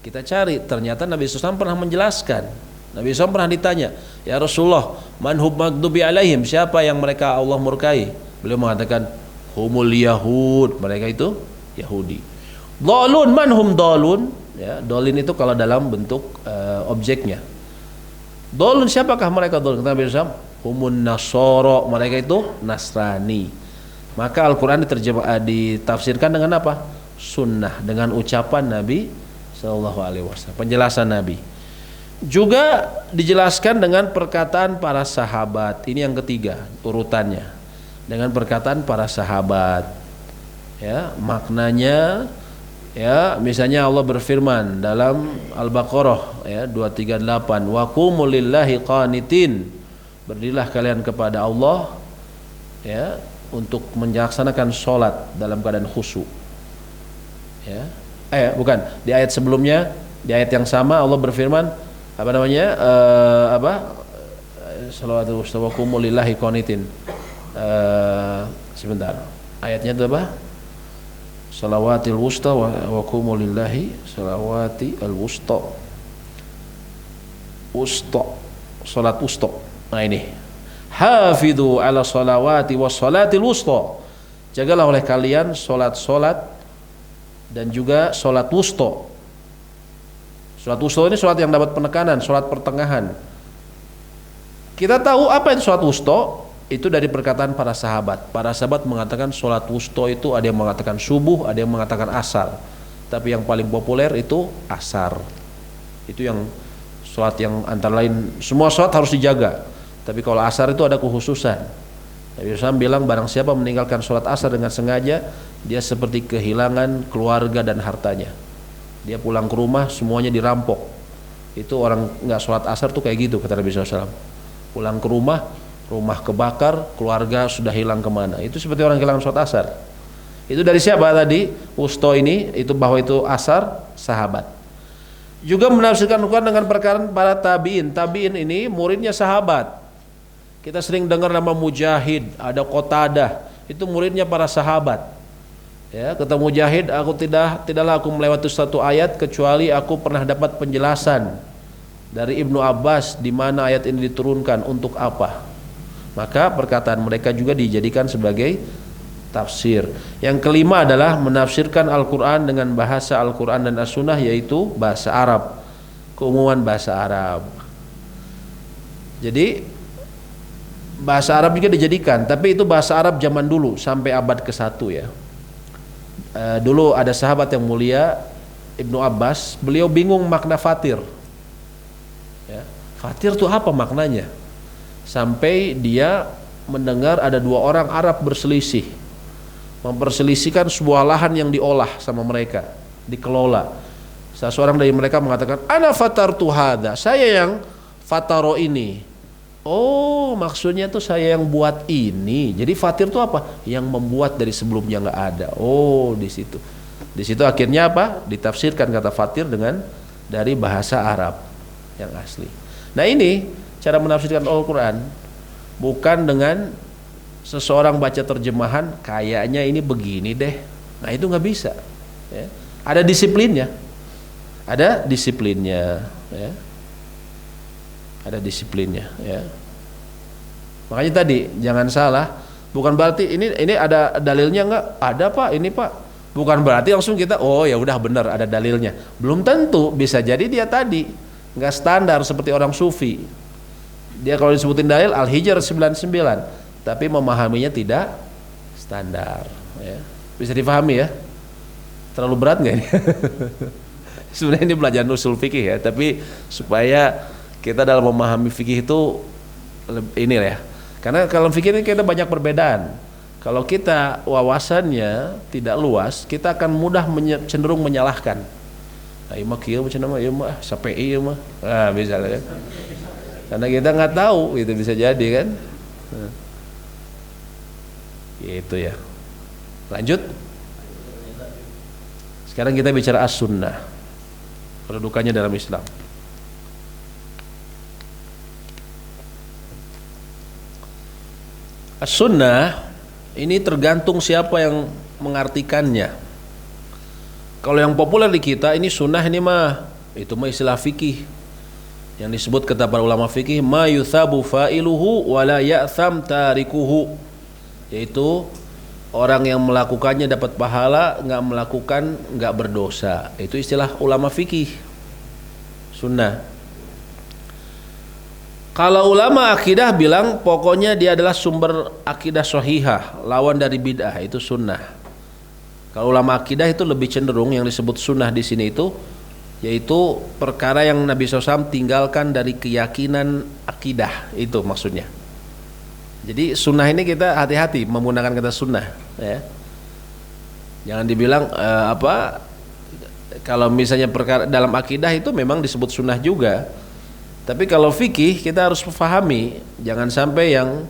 Kita cari, ternyata Nabi SAW pernah menjelaskan. Nabi SAW pernah ditanya, ya Rasulullah, manhub maghdubi alaihim, siapa yang mereka Allah murkai? Beliau mengatakan, humul Yahud, mereka itu Yahudi. Dolun, manhum dolun, ya, dolin itu kalau dalam bentuk objeknya. Dolun, siapakah mereka dolun? Kata Nabi SAW, humun nasoro, mereka itu Nasrani. Maka Al-Quran ditafsirkan dengan apa? Sunnah, dengan ucapan Nabi SAW, penjelasan Nabi. Juga dijelaskan dengan perkataan para sahabat. Ini yang ketiga urutannya, dengan perkataan para sahabat. Ya, maknanya, ya, misalnya Allah berfirman dalam Al-Baqarah ya 238, wa qumul lillahi qanitin, berdirilah kalian kepada Allah ya untuk melaksanakan sholat dalam keadaan khusyuk. Ya, bukan, di ayat sebelumnya, di ayat yang sama Allah berfirman apa namanya, salawatu wa qumul lillahi qanitin. Sebentar, ayatnya itu apa? Salawatil wusta wa qumu lillahi salawati al wusta. Wusta, salat wusta. Nah ini, hafidhu ala salawati was salatil wusta, jagalah oleh kalian salat-salat dan juga salat wusta. Salat wusta ini salat yang dapat penekanan, salat pertengahan. Kita tahu apa itu salat wusta? Itu dari perkataan para sahabat. Para sahabat mengatakan sholat wusta itu ada yang mengatakan subuh, ada yang mengatakan asar. Tapi yang paling populer itu asar. Itu yang sholat yang antara lain, semua sholat harus dijaga. Tapi kalau asar itu ada kekhususan. Nabi SAW bilang barang siapa meninggalkan sholat asar dengan sengaja, dia seperti kehilangan keluarga dan hartanya. Dia pulang ke rumah semuanya dirampok. Itu orang nggak sholat asar tuh kayak gitu, kata Nabi SAW. Pulang ke rumah kebakar, keluarga sudah hilang kemana. Itu seperti orang kehilangan sholat asar. Itu dari siapa tadi? Wusto ini, itu bahwa itu asar, sahabat. Juga menafsirkan Al-Quran dengan perkataan para tabi'in. Tabi'in ini muridnya sahabat. Kita sering dengar nama Mujahid, ada Qatadah, itu muridnya para sahabat. Ya, kata Mujahid, tidaklah aku melewati satu ayat kecuali aku pernah dapat penjelasan dari Ibnu Abbas di mana ayat ini diturunkan, untuk apa. Maka perkataan mereka juga dijadikan sebagai tafsir. Yang kelima adalah menafsirkan Al-Quran dengan bahasa Al-Quran dan As-Sunnah, yaitu bahasa Arab, keumuman bahasa Arab. Jadi bahasa Arab juga dijadikan, tapi itu bahasa Arab zaman dulu sampai abad ke-1 ya. Dulu ada sahabat yang mulia Ibnu Abbas, beliau bingung makna fatir ya. Fatir itu apa maknanya? Sampai dia mendengar ada dua orang Arab berselisih, memperselisihkan sebuah lahan yang diolah sama mereka, dikelola. Salah seorang dari mereka mengatakan, ana fatartu hadza, saya yang fataro ini. Oh, maksudnya tuh saya yang buat ini. Jadi fatir itu apa? Yang membuat dari sebelumnya nggak ada. Oh, di situ. Di situ akhirnya apa? Ditafsirkan kata fatir dengan dari bahasa Arab yang asli. Nah, ini cara menafsirkan Al-Quran, bukan dengan seseorang baca terjemahan kayaknya ini begini deh. Nah, itu nggak bisa ya. Ada disiplinnya, ada disiplinnya ya. Ada disiplinnya ya. Makanya tadi jangan salah, bukan berarti ini ada dalilnya nggak? Ada Pak, ini Pak. Bukan berarti langsung kita oh ya udah benar ada dalilnya. Belum tentu, bisa jadi dia tadi nggak standar seperti orang sufi. Dia kalau disebutin dalil Al-Hijr 99, tapi memahaminya tidak standar, ya. Bisa dipahami ya? Terlalu berat nggak ini? Sebenarnya ini pelajaran usul fikih ya, tapi supaya kita dalam memahami fikih itu ini ya. Karena kalau fikih ini kita banyak perbedaan. Kalau kita wawasannya tidak luas, kita akan mudah cenderung menyalahkan. Nah, mah kieu macam nama, ieu mah Syafi'i ieu mah. Nah, misalnya kan. Karena kita nggak tahu, itu bisa jadi kan. Nah. Gitu ya. Lanjut. Sekarang kita bicara as-sunnah. Kedudukannya dalam Islam. As-sunnah ini tergantung siapa yang mengartikannya. Kalau yang populer di kita ini sunnah ini mah itu mah istilah fikih. Yang disebut kata para ulama fikih ma yuthabu fa'iluhu wa la ya'tham tarikuhu. Yaitu orang yang melakukannya dapat pahala, enggak melakukan enggak berdosa. Itu istilah ulama fikih. Sunnah. Kalau ulama akidah bilang pokoknya dia adalah sumber akidah sahihah, lawan dari bid'ah, itu sunnah. Kalau ulama akidah itu lebih cenderung yang disebut sunnah di sini itu yaitu perkara yang Nabi SAW tinggalkan dari keyakinan akidah, itu maksudnya. Jadi sunnah ini kita hati-hati menggunakan kata sunnah, ya. Jangan dibilang kalau misalnya perkara dalam akidah itu memang disebut sunnah juga. Tapi kalau fikih kita harus memahami, jangan sampai yang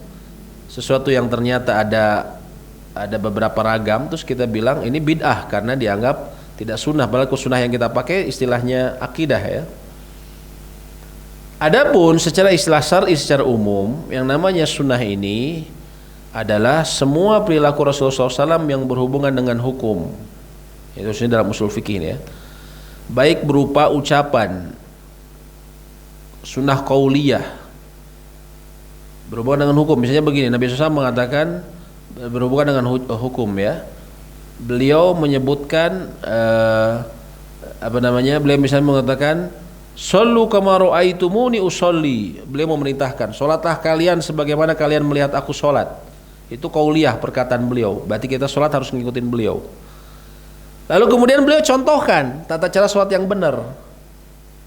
sesuatu yang ternyata ada beberapa ragam terus kita bilang ini bid'ah karena dianggap tidak sunnah, padahal sunnah yang kita pakai istilahnya akidah, ya. Adapun secara istilah syar'i secara umum yang namanya sunnah ini adalah semua perilaku Rasulullah SAW yang berhubungan dengan hukum. Itu sini dalam usul fikih ini, ya. Baik berupa ucapan, sunnah qauliyah berhubungan dengan hukum. Misalnya begini, Nabi SAW mengatakan berhubungan dengan hukum, ya. Beliau menyebutkan beliau misalnya mengatakan shollu kama ra'aitumuni usolli. Beliau memerintahkan salatlah kalian sebagaimana kalian melihat aku salat. Itu qauliyah, perkataan beliau. Berarti kita salat harus ngikutin beliau. Lalu kemudian beliau contohkan tata cara salat yang benar.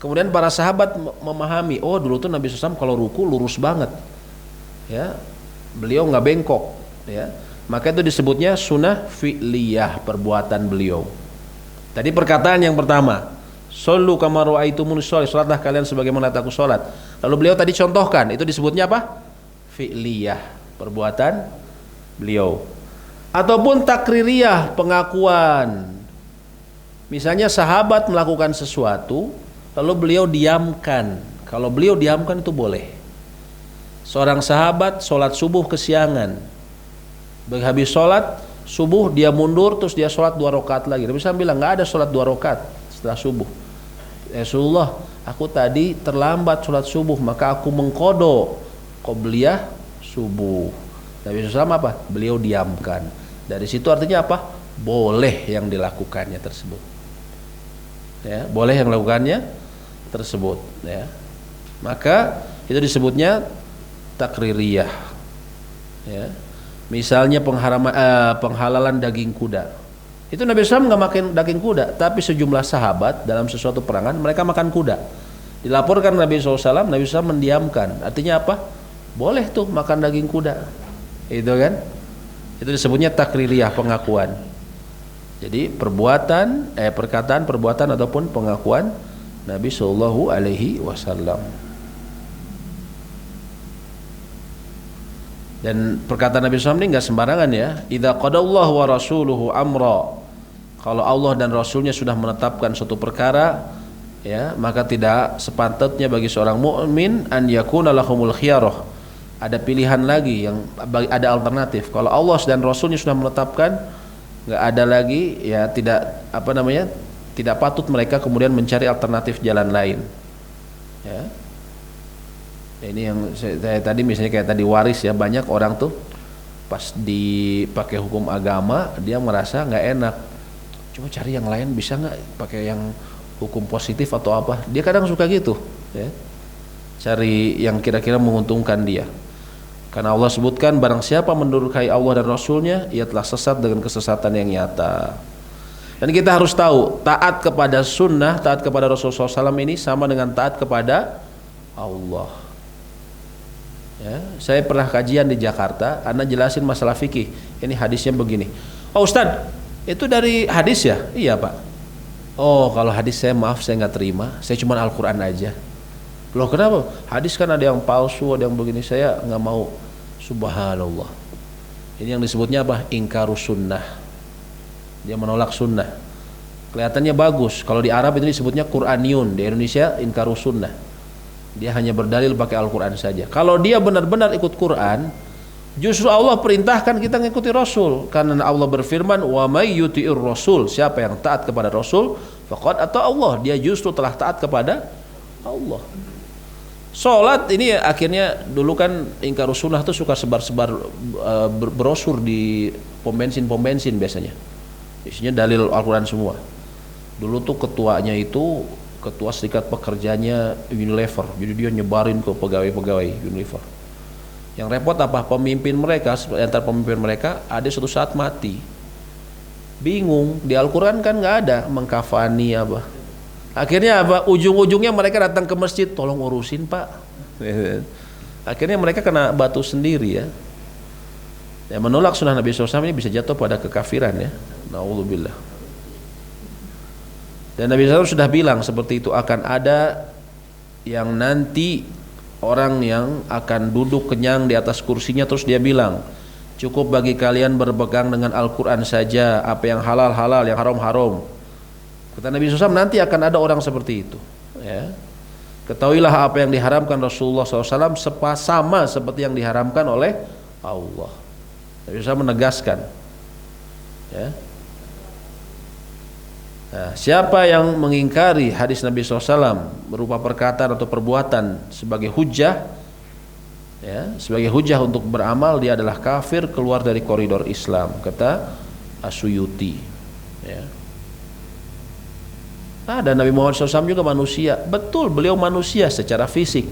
Kemudian para sahabat memahami, oh dulu tuh Nabi SAW kalau ruku lurus banget, ya, beliau nggak bengkok, ya. Maka itu disebutnya sunnah fi'liyah, perbuatan beliau. Tadi perkataan yang pertama, shollu kama ra'aitumuni sholli, salatlah kalian sebagaimana aku salat. Lalu beliau tadi contohkan, itu disebutnya apa? Fi'liyah, perbuatan beliau. Ataupun takririyah, pengakuan. Misalnya sahabat melakukan sesuatu lalu beliau diamkan. Kalau beliau diamkan itu boleh. Seorang sahabat sholat subuh kesiangan, habis sholat subuh dia mundur terus dia sholat 2 rakaat lagi. Nabi SAW bilang nggak ada sholat 2 rakaat setelah subuh. Rasulullah, aku tadi terlambat sholat subuh maka aku mengqadha qobliyah subuh. Nabi SAW apa? Beliau diamkan. Dari situ artinya apa? Boleh yang dilakukannya tersebut, ya, boleh yang melakukannya tersebut, ya. Maka itu disebutnya takririyah, ya. Misalnya penghalalan daging kuda, itu Nabi SAW nggak makan daging kuda, tapi sejumlah sahabat dalam sesuatu perangan mereka makan kuda. Dilaporkan Nabi SAW, Nabi SAW mendiamkan. Artinya apa? Boleh tuh makan daging kuda, itu kan? Itu disebutnya takririyah, pengakuan. Jadi perkataan, perbuatan ataupun pengakuan Nabi Sallallahu Alaihi Wasallam. Dan perkataan Nabi SAW ini nggak sembarangan, ya. Idza qadallahu wa rasuluhu amra. Kalau Allah dan Rasulnya sudah menetapkan suatu perkara, ya, maka tidak sepatutnya bagi seorang mukmin an yakuna lahumul khiyarah. Ada pilihan lagi, yang ada alternatif. Kalau Allah dan Rasulnya sudah menetapkan, nggak ada lagi, ya, tidak patut mereka kemudian mencari alternatif jalan lain, ya. Ini yang saya tadi misalnya kayak tadi waris, ya, banyak orang tuh pas dipakai hukum agama dia merasa nggak enak, coba cari yang lain bisa nggak pakai yang hukum positif atau apa, dia kadang suka gitu, ya. cari yang kira-kira menguntungkan dia. Karena Allah sebutkan barang siapa mendurhakai Allah dan Rasulnya, ia telah sesat dengan kesesatan yang nyata. Dan kita harus tahu, taat kepada sunnah, taat kepada Rasulullah SAW ini sama dengan taat kepada Allah. Ya, saya pernah kajian di Jakarta, Anda jelasin masalah fikih. Ini hadisnya begini. Oh Ustadz, itu dari hadis ya? Iya Pak. Oh kalau hadis saya maaf saya nggak terima, saya cuma Al-Quran aja. Loh kenapa? Hadis kan ada yang palsu, ada yang begini, saya nggak mau. Subhanallah. Ini yang disebutnya apa? Ingkarus sunnah. Dia menolak sunnah. Kelihatannya bagus. Kalau di Arab itu disebutnya Qur'aniyun, di Indonesia ingkarus sunnah. Dia hanya berdalil pakai Al-Quran saja. Kalau dia benar-benar ikut Quran, justru Allah perintahkan kita mengikuti Rasul. Karena Allah berfirman, wa may yuti'ir Rasul, siapa yang taat kepada Rasul, faqad ata Allah, dia justru telah taat kepada Allah. Sholat ini akhirnya dulu kan ingkarus sunnah tuh suka sebar-sebar brosur di pom bensin biasanya. Isinya dalil Al-Quran semua. Dulu tuh ketuanya itu ketua serikat pekerjanya Unilever, jadi dia nyebarin ke pegawai-pegawai Unilever. Yang repot apa? Pemimpin mereka, antara pemimpin mereka ada suatu saat mati. Bingung, di Al-Quran kan nggak ada mengkafani apa. Akhirnya apa? Ujung-ujungnya mereka datang ke masjid, tolong urusin Pak. Akhirnya mereka kena batu sendiri ya. Ya menolak sunnah Nabi SAW ini bisa jatuh pada kekafiran ya. Na'udzubillah. Dan Nabi SAW sudah bilang seperti itu, akan ada yang nanti orang yang akan duduk kenyang di atas kursinya terus dia bilang, cukup bagi kalian berpegang dengan Al-Quran saja, apa yang halal halal, yang haram haram. Kata Nabi SAW, nanti akan ada orang seperti itu ya. Ketahuilah apa yang diharamkan Rasulullah SAW sama seperti yang diharamkan oleh Allah. Nabi SAW menegaskan ya. Nah, siapa yang mengingkari hadis Nabi SAW berupa perkataan atau perbuatan sebagai hujah ya, sebagai hujah untuk beramal, dia adalah kafir, keluar dari koridor Islam, kata As-Suyuti ya. Dan Nabi Muhammad SAW juga manusia. Betul, beliau manusia secara fisik,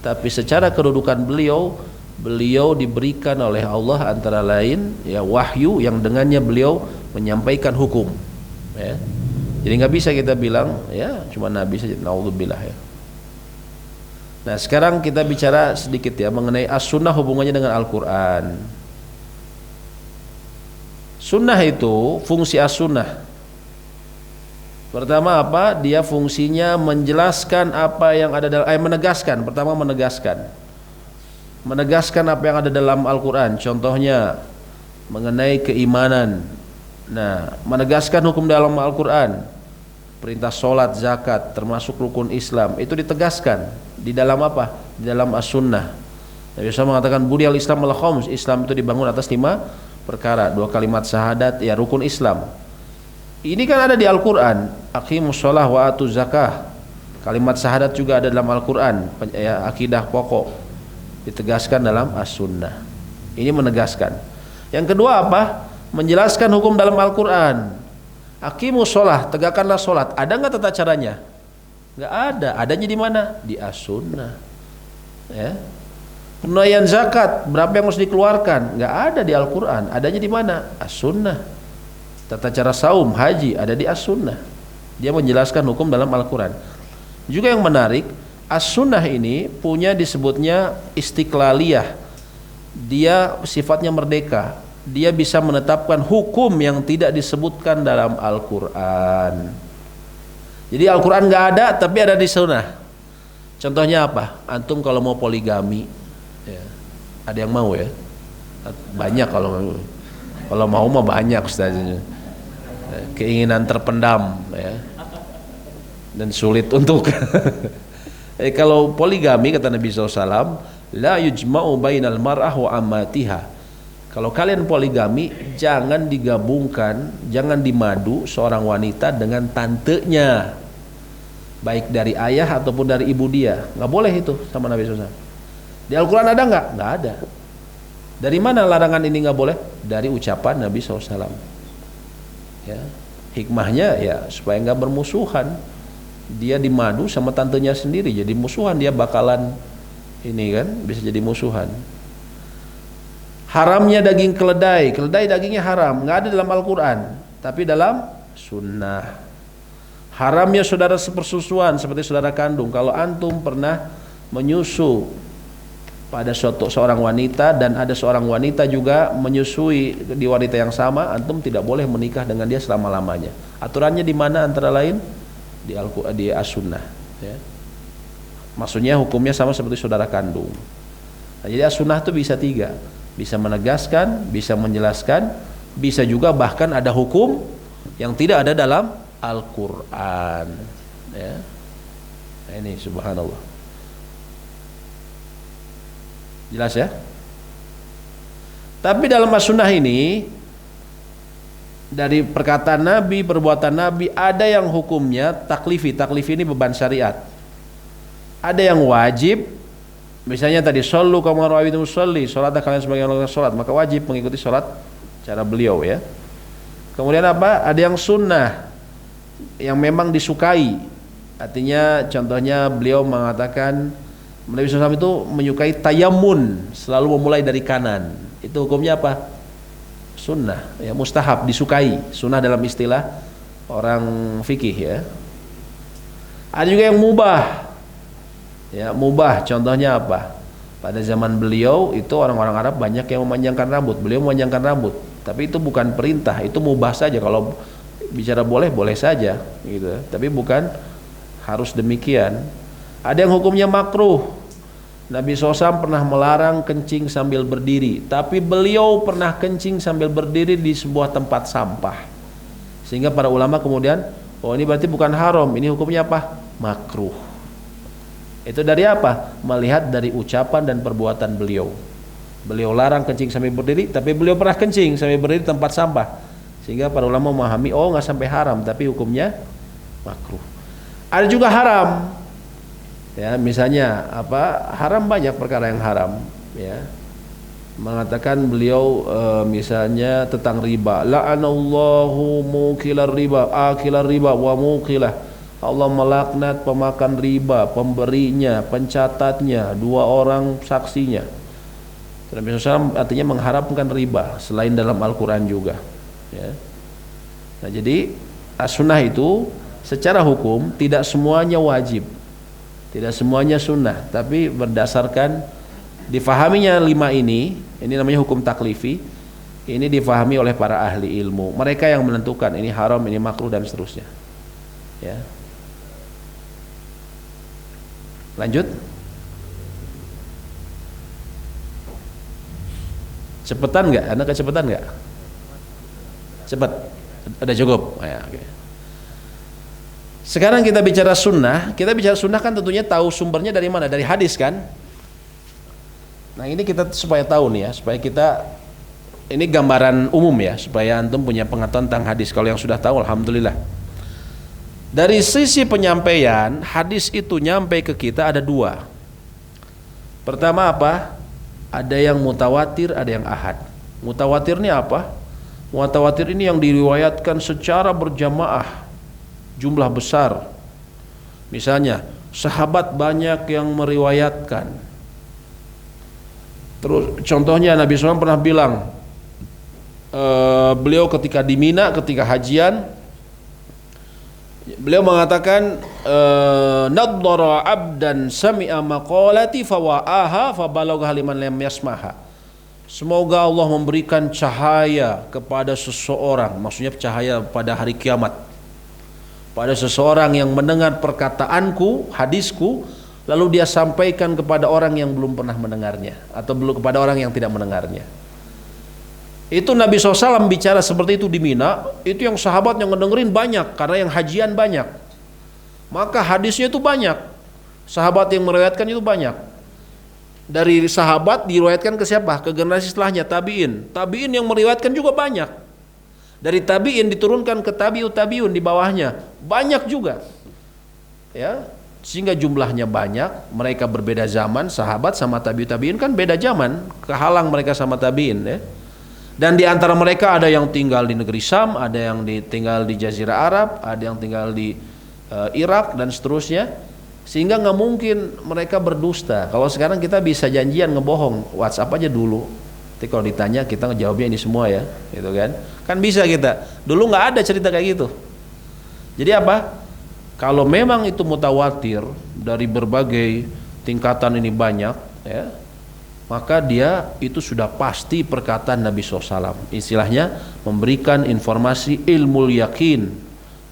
tapi secara kedudukan beliau diberikan oleh Allah antara lain ya wahyu yang dengannya beliau menyampaikan hukum ya. Jadi nggak bisa kita bilang ya cuma Nabi saja, naudzubillah ya. Nah sekarang kita bicara sedikit ya mengenai as-sunnah, hubungannya dengan Al-Quran. Sunnah itu, fungsi as-sunnah pertama apa? Dia fungsinya menjelaskan apa yang ada dalam, menegaskan. Pertama menegaskan apa yang ada dalam Al-Quran. Contohnya mengenai keimanan. Nah, menegaskan hukum dalam Al-Quran, perintah sholat, zakat, termasuk rukun Islam, itu ditegaskan di dalam apa? Di dalam as-sunnah. Nabi SAW mengatakan buniyal Islam ala khams, Islam itu dibangun atas 5 perkara, 2 kalimat syahadat ya rukun Islam. Ini kan ada di Al-Quran, aqimus shalah wa atuz zakah. Kalimat syahadat juga ada dalam Al-Quran ya, akidah pokok ditegaskan dalam as-sunnah. Ini menegaskan. Yang kedua apa? Menjelaskan hukum dalam Al-Quran. Aqimus shalah, tegakkanlah sholat. Ada nggak tata caranya? Nggak ada. Adanya di mana? Di as-sunnah ya. Penunaian zakat, berapa yang harus dikeluarkan? Nggak ada di Al-Quran. Adanya di mana? As-sunnah. Tata cara saum, haji ada di as-sunnah. Dia menjelaskan hukum dalam Al-Quran. Juga yang menarik, as-sunnah ini punya disebutnya istiqlaliyah. Dia sifatnya merdeka. Dia bisa menetapkan hukum yang tidak disebutkan dalam Al-Quran. Jadi Al-Quran nggak ada, tapi ada di sunnah. Contohnya apa? Antum kalau mau poligami ya, ada yang mau ya? Banyak kalau mau mah banyak ustaznya. Keinginan terpendam ya, dan sulit untuk kalau poligami kata Nabi SAW, la yujma'u bainal mar'ah wa ammatiha. Kalau kalian poligami jangan digabungkan, jangan dimadu seorang wanita dengan tantenya, baik dari ayah ataupun dari ibu dia. Nggak boleh itu sama Nabi SAW. Di Al-Quran ada nggak? Nggak ada. Dari mana larangan ini nggak boleh? Dari ucapan Nabi SAW. Ya, hikmahnya ya supaya nggak bermusuhan. dia dimadu sama tantenya sendiri, jadi musuhan, dia bakalan ini kan bisa jadi musuhan. Haramnya daging keledai, keledai dagingnya haram, nggak ada dalam Al-Quran, tapi dalam sunnah. Haramnya saudara sepersusuan seperti saudara kandung. Kalau antum pernah menyusu pada seorang wanita dan ada seorang wanita juga menyusui di wanita yang sama, antum tidak boleh menikah dengan dia selama-lamanya. Aturannya di mana antara lain? Di as-sunnah, ya. Maksudnya hukumnya sama seperti saudara kandung. Nah, jadi as-sunnah itu bisa tiga, bisa menegaskan, bisa menjelaskan, bisa juga bahkan ada hukum yang tidak ada dalam Al-Quran, ya. Nah, ini subhanallah. Jelas ya? Tapi dalam as-sunnah ini, dari perkataan Nabi, perbuatan Nabi, ada yang hukumnya taklifi. Taklifi ini beban syariat. Ada yang wajib, misalnya tadi shollu kama ra'aytumuni usolli, salat kalian sebagai orang salat, maka wajib mengikuti salat cara beliau, ya. Kemudian apa? Ada yang sunnah, yang memang disukai. Artinya contohnya beliau mengatakan Nabi SAW itu menyukai tayamun, selalu memulai dari kanan. Itu hukumnya apa? Sunnah, ya, mustahab, disukai. Sunnah dalam istilah orang fikih, ya. Ada juga yang mubah, ya, mubah. Contohnya apa? Pada zaman beliau itu orang-orang Arab banyak yang memanjangkan rambut. Beliau memanjangkan rambut, tapi itu bukan perintah, itu mubah saja. Kalau bicara boleh, boleh saja, gitu. Tapi bukan harus demikian. Ada yang hukumnya makruh. Nabi SAW pernah melarang kencing sambil berdiri, tapi beliau pernah kencing sambil berdiri di sebuah tempat sampah. Sehingga para ulama kemudian, oh ini berarti bukan haram, ini hukumnya apa? Makruh. Itu dari apa? Melihat dari ucapan dan perbuatan beliau. Beliau larang kencing sambil berdiri, tapi beliau pernah kencing sambil berdiri di tempat sampah. Sehingga para ulama memahami, oh nggak sampai haram, tapi hukumnya makruh. Ada juga haram, ya, misalnya apa? Haram, banyak perkara yang haram, ya. Mengatakan beliau misalnya tentang riba, la'anallahu mukilar riba, akilar riba wa mukilah. Allah melaknat pemakan riba, pemberinya, pencatatnya, dua orang saksinya. Nabi SAW artinya mengharamkan riba selain dalam Al-Quran juga, ya. Nah, jadi as-sunnah itu secara hukum tidak semuanya wajib, tidak semuanya sunnah, tapi berdasarkan difahaminya lima ini namanya hukum taklifi. Ini difahami oleh para ahli ilmu, mereka yang menentukan ini haram, ini makruh, dan seterusnya, ya. Lanjut. Cepetan nggak? Anda kecepatan nggak? Cepat. Ada cukup. Ya, okay. Sekarang kita bicara sunnah. Kita bicara sunnah kan tentunya tahu sumbernya dari mana? Dari hadis kan? Nah ini kita supaya tahu nih ya, supaya kita, ini gambaran umum ya, supaya antum punya pengetahuan tentang hadis. Kalau yang sudah tahu, alhamdulillah. Dari sisi penyampaian, hadis itu nyampe ke kita ada dua. Pertama apa? Ada yang mutawatir, ada yang ahad. Mutawatir ini apa? Mutawatir ini yang diriwayatkan secara berjamaah, jumlah besar. Misalnya sahabat banyak yang meriwayatkan. Terus contohnya Nabi SAW pernah bilang, beliau ketika di Mina, ketika hajian, beliau mengatakan, nadhara abdan sami'a maqalati fawa'aha fabalagha liman lam yasmaha. Semoga Allah memberikan cahaya kepada seseorang, maksudnya cahaya pada hari kiamat, pada seseorang yang mendengar perkataanku, hadisku, lalu dia sampaikan kepada orang yang belum pernah mendengarnya, atau belum kepada orang yang tidak mendengarnya. Itu Nabi SAW bicara seperti itu di Mina. Itu yang sahabat yang ngedengerin banyak, karena yang hajian banyak, maka hadisnya itu banyak, sahabat yang meriwayatkan itu banyak. Dari sahabat diriwayatkan ke siapa? Ke generasi setelahnya, tabi'in. Tabi'in yang meriwayatkan juga banyak. Dari tabi'in diturunkan ke tabi'ut tabi'un di bawahnya, banyak juga, ya. Sehingga jumlahnya banyak. Mereka berbeda zaman, sahabat sama tabi'ut tabi'in kan beda zaman, kehalang mereka sama tabi'in, ya. Dan di antara mereka ada yang tinggal di negeri Syam, ada yang tinggal di Jazirah Arab, ada yang tinggal di Irak dan seterusnya, sehingga nggak mungkin mereka berdusta. Kalau sekarang kita bisa janjian ngebohong, WhatsApp aja dulu. Nanti kalau ditanya kita ngejawabnya ini semua ya, gitu kan? Kan bisa kita. Dulu nggak ada cerita kayak gitu. Jadi apa? Kalau memang itu mutawatir dari berbagai tingkatan ini banyak, ya, maka dia itu sudah pasti perkataan Nabi SAW. Istilahnya memberikan informasi ilmu yakin,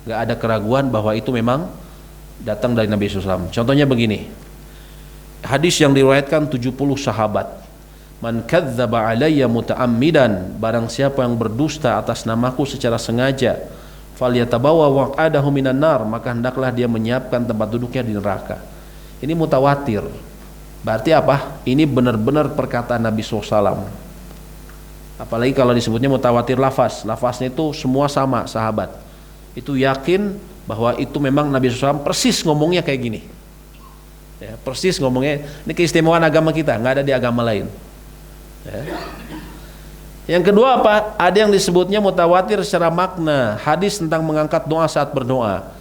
nggak ada keraguan bahwa itu memang datang dari Nabi SAW. Contohnya begini, hadis yang diriwayatkan 70 sahabat. Man kadzdzaba alayya muta'ammidan, barang siapa yang berdusta atas namaku secara sengaja, falyatabawa waq'adahu minan nar, maka hendaklah dia menyiapkan tempat duduknya di neraka. Ini mutawatir. Berarti apa? Ini benar-benar perkataan Nabi SAW. Apalagi kalau disebutnya mutawatir lafaz. Lafaznya itu semua sama sahabat. Itu yakin bahwa itu memang Nabi SAW persis ngomongnya kayak gini. Ya, persis ngomongnya. Ini keistimewaan agama kita, nggak ada di agama lain. Ya. Yang kedua apa? Ada yang disebutnya mutawatir secara makna, hadis tentang mengangkat doa saat berdoa.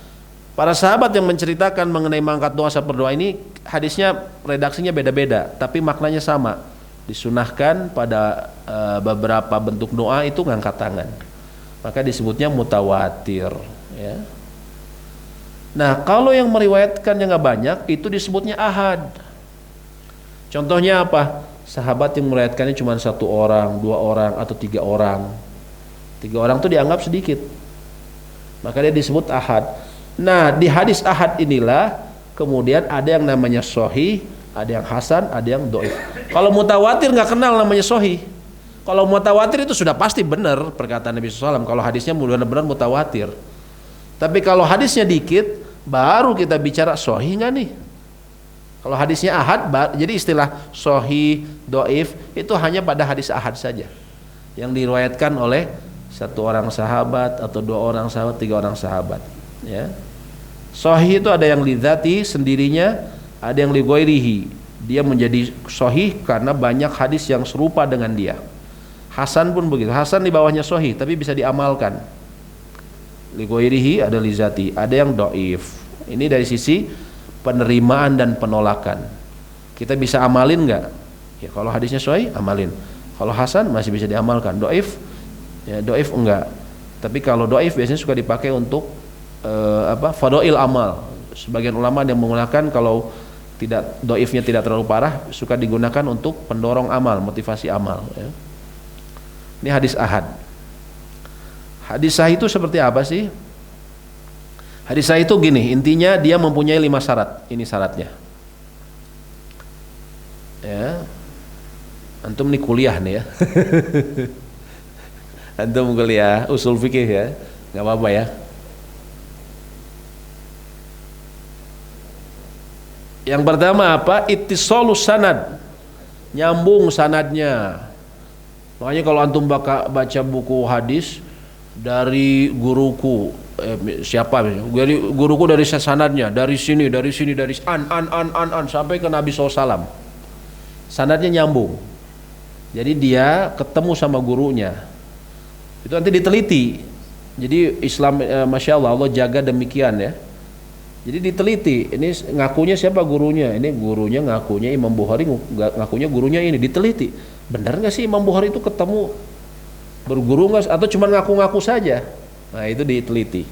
Para sahabat yang menceritakan mengenai mengangkat doa saat berdoa ini, hadisnya redaksinya beda-beda, tapi maknanya sama. Disunahkan pada beberapa bentuk doa itu ngangkat tangan. Maka disebutnya mutawatir. Ya. Nah, kalau yang meriwayatkannya nggak banyak, itu disebutnya ahad. Contohnya apa? Sahabat yang meriwayatkannya cuma 1 orang, 2 orang, atau 3 orang. 3 orang itu dianggap sedikit. Maka dia disebut ahad. Nah, di hadis ahad inilah kemudian ada yang namanya sahih, ada yang hasan, ada yang dhaif. Kalau mutawatir nggak kenal namanya sahih. Kalau mutawatir itu sudah pasti benar perkataan Nabi SAW. Kalau hadisnya benar-benar mutawatir. Tapi kalau hadisnya dikit, baru kita bicara sahih nggak nih? Kalau hadisnya ahad, jadi istilah sahih, dhaif itu hanya pada hadis ahad saja, yang diriwayatkan oleh 1 orang sahabat atau 2 orang sahabat, 3 orang sahabat. Ya. Sahih itu ada yang lidzati sendirinya, ada yang li ghairihi. Dia menjadi sahih karena banyak hadis yang serupa dengan dia. Hasan pun begitu. Hasan di bawahnya sahih tapi bisa diamalkan. Li ghairihi ada lidzati, ada yang dhaif. Ini dari sisi penerimaan dan penolakan. Kita bisa amalin nggak? Ya, kalau hadisnya sahih amalin. Kalau hasan masih bisa diamalkan. Dhaif, ya dhaif enggak. Tapi kalau dhaif biasanya suka dipakai untuk fadail amal. Sebagian ulama yang menggunakan kalau tidak dhaifnya tidak terlalu parah, suka digunakan untuk pendorong amal, motivasi amal. Ya. Ini hadis ahad. Hadis sahih itu seperti apa sih? Hadis sahih itu gini, intinya dia mempunyai 5 syarat. Ini syaratnya. Ya. Antum nih kuliah nih ya. Antum kuliah usul fikih ya. Enggak apa-apa ya. Yang pertama apa? Ittisalus sanad. Nyambung sanadnya. Makanya kalau antum baca buku hadis dari guruku, siapa dari guruku, dari sanadnya, dari sini dari an sampai ke Nabi SAW, sanadnya nyambung. Jadi dia ketemu sama gurunya, itu nanti diteliti. Jadi Islam, masya Allah, Allah jaga demikian ya. Jadi diteliti, ini ngakunya siapa gurunya, ini gurunya ngakunya Imam Bukhari, ngakunya gurunya ini, diteliti. Benar nggak sih Imam Bukhari itu ketemu berguru nggak, atau cuma ngaku-ngaku saja? Nah itu diteliti.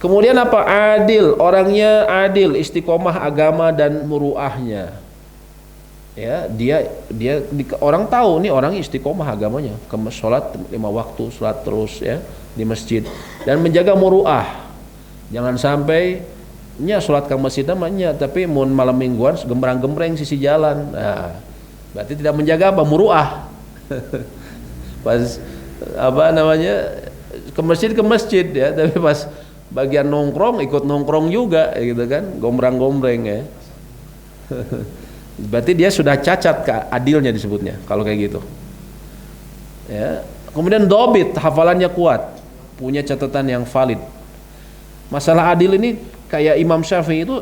Kemudian apa? Adil, orangnya adil, istiqomah agama dan muruahnya. Ya, orang tahu nih orang istiqomah agamanya, sholat 5 waktu, sholat terus ya di masjid, dan menjaga muruah. Jangan sampai sholat ke masjid namanya, tapi mau malam mingguan gembrang-gembreng sisi jalan. Nah, berarti tidak menjaga apa? Muruah. Pas ke masjid ya, tapi pas bagian nongkrong ikut nongkrong juga ya, gitu kan, gombrang-gombreng ya. Berarti dia sudah cacat adilnya disebutnya kalau kayak gitu. Ya. Kemudian dobit, hafalannya kuat, punya catatan yang valid. Masalah adil ini kayak Imam Syafi'i itu,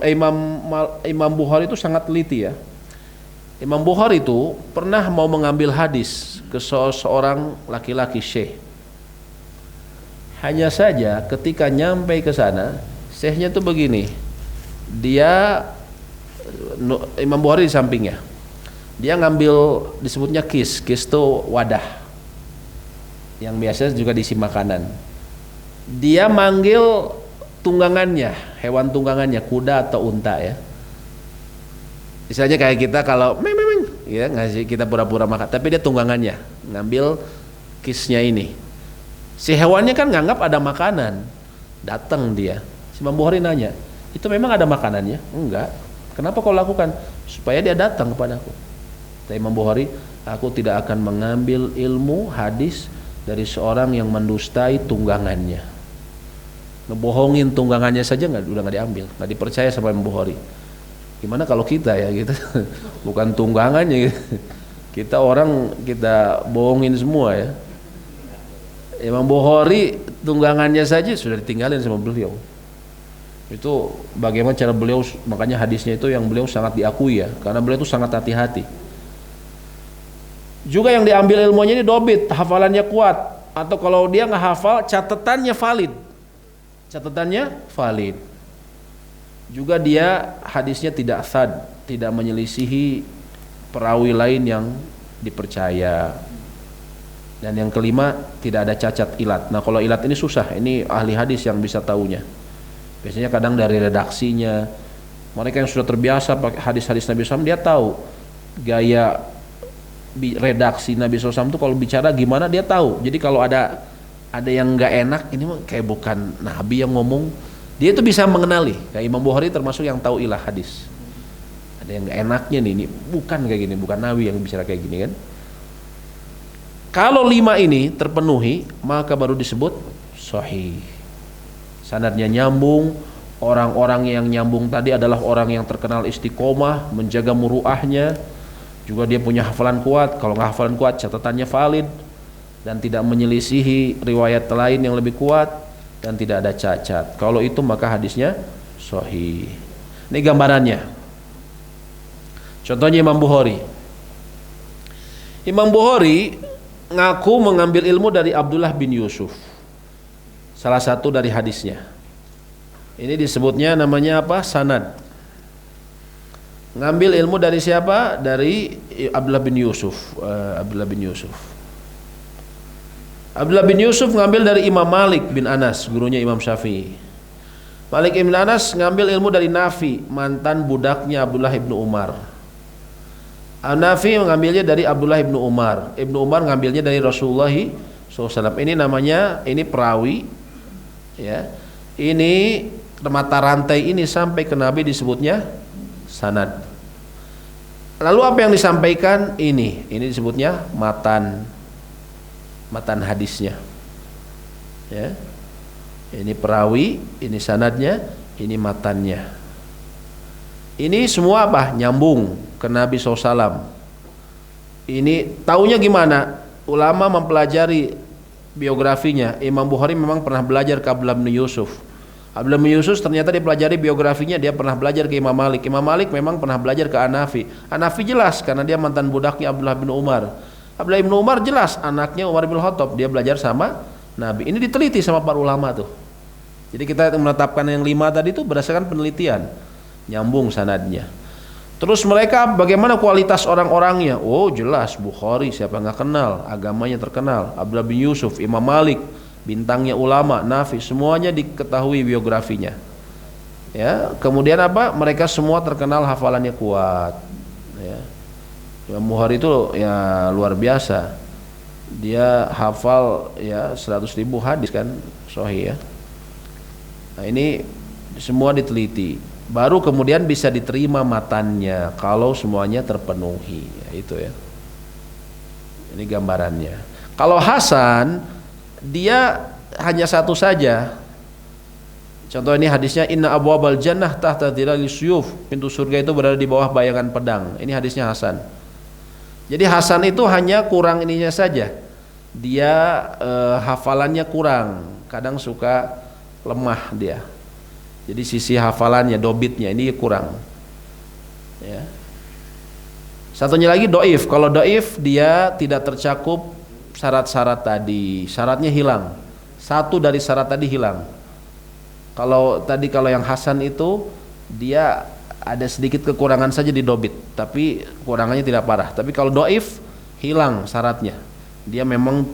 Imam Bukhari itu sangat teliti ya. Imam Bukhari itu pernah mau mengambil hadis ke seorang laki-laki syekh. Hanya saja ketika nyampe ke sana, Syekhnya tuh begini. Dia Imam Bukhari di sampingnya. Dia ngambil disebutnya kis. Kis tuh wadah yang biasa juga diisi makanan. Dia manggil tunggangannya, hewan tunggangannya, kuda atau unta ya. Misalnya kayak kita kalau memang ya ngasih kita pura-pura makan, tapi dia tunggangannya ngambil kisnya ini. Si hewannya kan nganggap ada makanan. Datang dia. Si Imam Bukhari nanya, "Itu memang ada makanannya?" "Enggak." "Kenapa kau lakukan?" "Supaya dia datang kepadaku." Kata Imam Bukhari, "Aku tidak akan mengambil ilmu hadis dari seorang yang mendustai tunggangannya." Ngebohongin tunggangannya saja udah nggak diambil, nggak dipercaya sama Imam Bukhari. Gimana kalau kita ya, kita bukan tunggangannya, kita orang kita bohongin semua ya. Imam Bukhari tunggangannya saja sudah ditinggalin sama beliau. Itu bagaimana cara beliau, makanya hadisnya itu yang beliau sangat diakui ya, karena beliau itu sangat hati-hati. Juga yang diambil ilmunya ini dobit, hafalannya kuat, atau kalau dia nggak hafal catatannya valid. Catatannya valid. Juga dia hadisnya tidak sad, tidak menyelisihi perawi lain yang dipercaya. Dan yang kelima, tidak ada cacat ilat. Nah, kalau ilat ini susah, ini ahli hadis yang bisa taunya. Biasanya kadang dari redaksinya. Mereka yang sudah terbiasa pakai hadis-hadis Nabi SAW, dia tahu gaya redaksi Nabi SAW itu kalau bicara gimana dia tahu. Jadi kalau ada yang nggak enak, ini kayak bukan Nabi yang ngomong, dia itu bisa mengenali. Kayak Imam Bukhari termasuk yang tahu ilah hadis. Ada yang nggak enaknya nih, ini bukan kayak gini, bukan Nabi yang bicara kayak gini kan. Kalau 5 ini terpenuhi, maka baru disebut sahih. Sanadnya nyambung, orang-orang yang nyambung tadi adalah orang yang terkenal istiqomah, menjaga muruahnya, juga dia punya hafalan kuat. Kalau nggak hafalan kuat, catatannya valid dan tidak menyelisihi riwayat lain yang lebih kuat dan tidak ada cacat. Kalau itu maka hadisnya sahih. Ini gambarannya. Contohnya Imam Bukhari. Imam Bukhari ngaku mengambil ilmu dari Abdullah bin Yusuf. Salah satu dari hadisnya. Ini disebutnya namanya apa? Sanad. Ngambil ilmu dari siapa? Dari Abdullah bin Yusuf. Abdullah bin Yusuf. Abdullah bin Yusuf ngambil dari Imam Malik bin Anas, gurunya Imam Syafi'i. Malik bin Anas ngambil ilmu dari Nafi, mantan budaknya Abdullah bin Umar. Nafi mengambilnya dari Abdullah bin Umar. Ibnu Umar ngambilnya dari Rasulullah SAW. Ini namanya, ini perawi ya. Ini mata rantai ini sampai ke Nabi disebutnya sanad. Lalu apa yang disampaikan ini disebutnya matan hadisnya ya. Ini perawi, ini sanadnya, ini matannya. Ini semua apa? Nyambung ke Nabi SAW. Ini taunya gimana? Ulama mempelajari biografinya. Imam Bukhari memang pernah belajar ke Abdullah bin Yusuf. Abdullah bin Yusuf ternyata dipelajari biografinya, dia pernah belajar ke Imam Malik. Imam Malik memang pernah belajar ke Hanafi. Hanafi jelas karena dia mantan budaknya Abdullah bin Umar. Abdullah bin Umar jelas anaknya Umar bin Khattab, dia belajar sama Nabi. Ini diteliti sama para ulama tuh. Jadi kita menetapkan yang 5 tadi itu berdasarkan penelitian, nyambung sanadnya. Terus mereka bagaimana kualitas orang-orangnya? Oh jelas Bukhari, siapa nggak kenal, agamanya terkenal. Abdullah bin Yusuf, Imam Malik, bintangnya ulama, Nafi, semuanya diketahui biografinya. Ya, kemudian apa? Mereka semua terkenal hafalannya kuat. Ya. Imam Bukhari itu ya luar biasa. Dia hafal ya 100.000 hadis kan, sahih ya. Nah ini semua diteliti. Baru kemudian bisa diterima matannya kalau semuanya terpenuhi ya, itu ya. Ini gambarannya. Kalau Hasan dia hanya satu saja. Contoh ini hadisnya inna abwabal jannah tahta dhilalis suyuf. Pintu surga itu berada di bawah bayangan pedang. Ini hadisnya Hasan. Jadi Hasan itu hanya kurang ininya saja. Dia hafalannya kurang. Kadang suka lemah dia. Jadi sisi hafalannya, dobitnya ini kurang. Ya. Satunya lagi doif. Kalau doif dia tidak tercakup syarat-syarat tadi. Syaratnya hilang. Satu dari syarat tadi hilang. Kalau yang hasan itu dia ada sedikit kekurangan saja di dobit, tapi kekurangannya tidak parah. Tapi kalau doif hilang syaratnya. Dia memang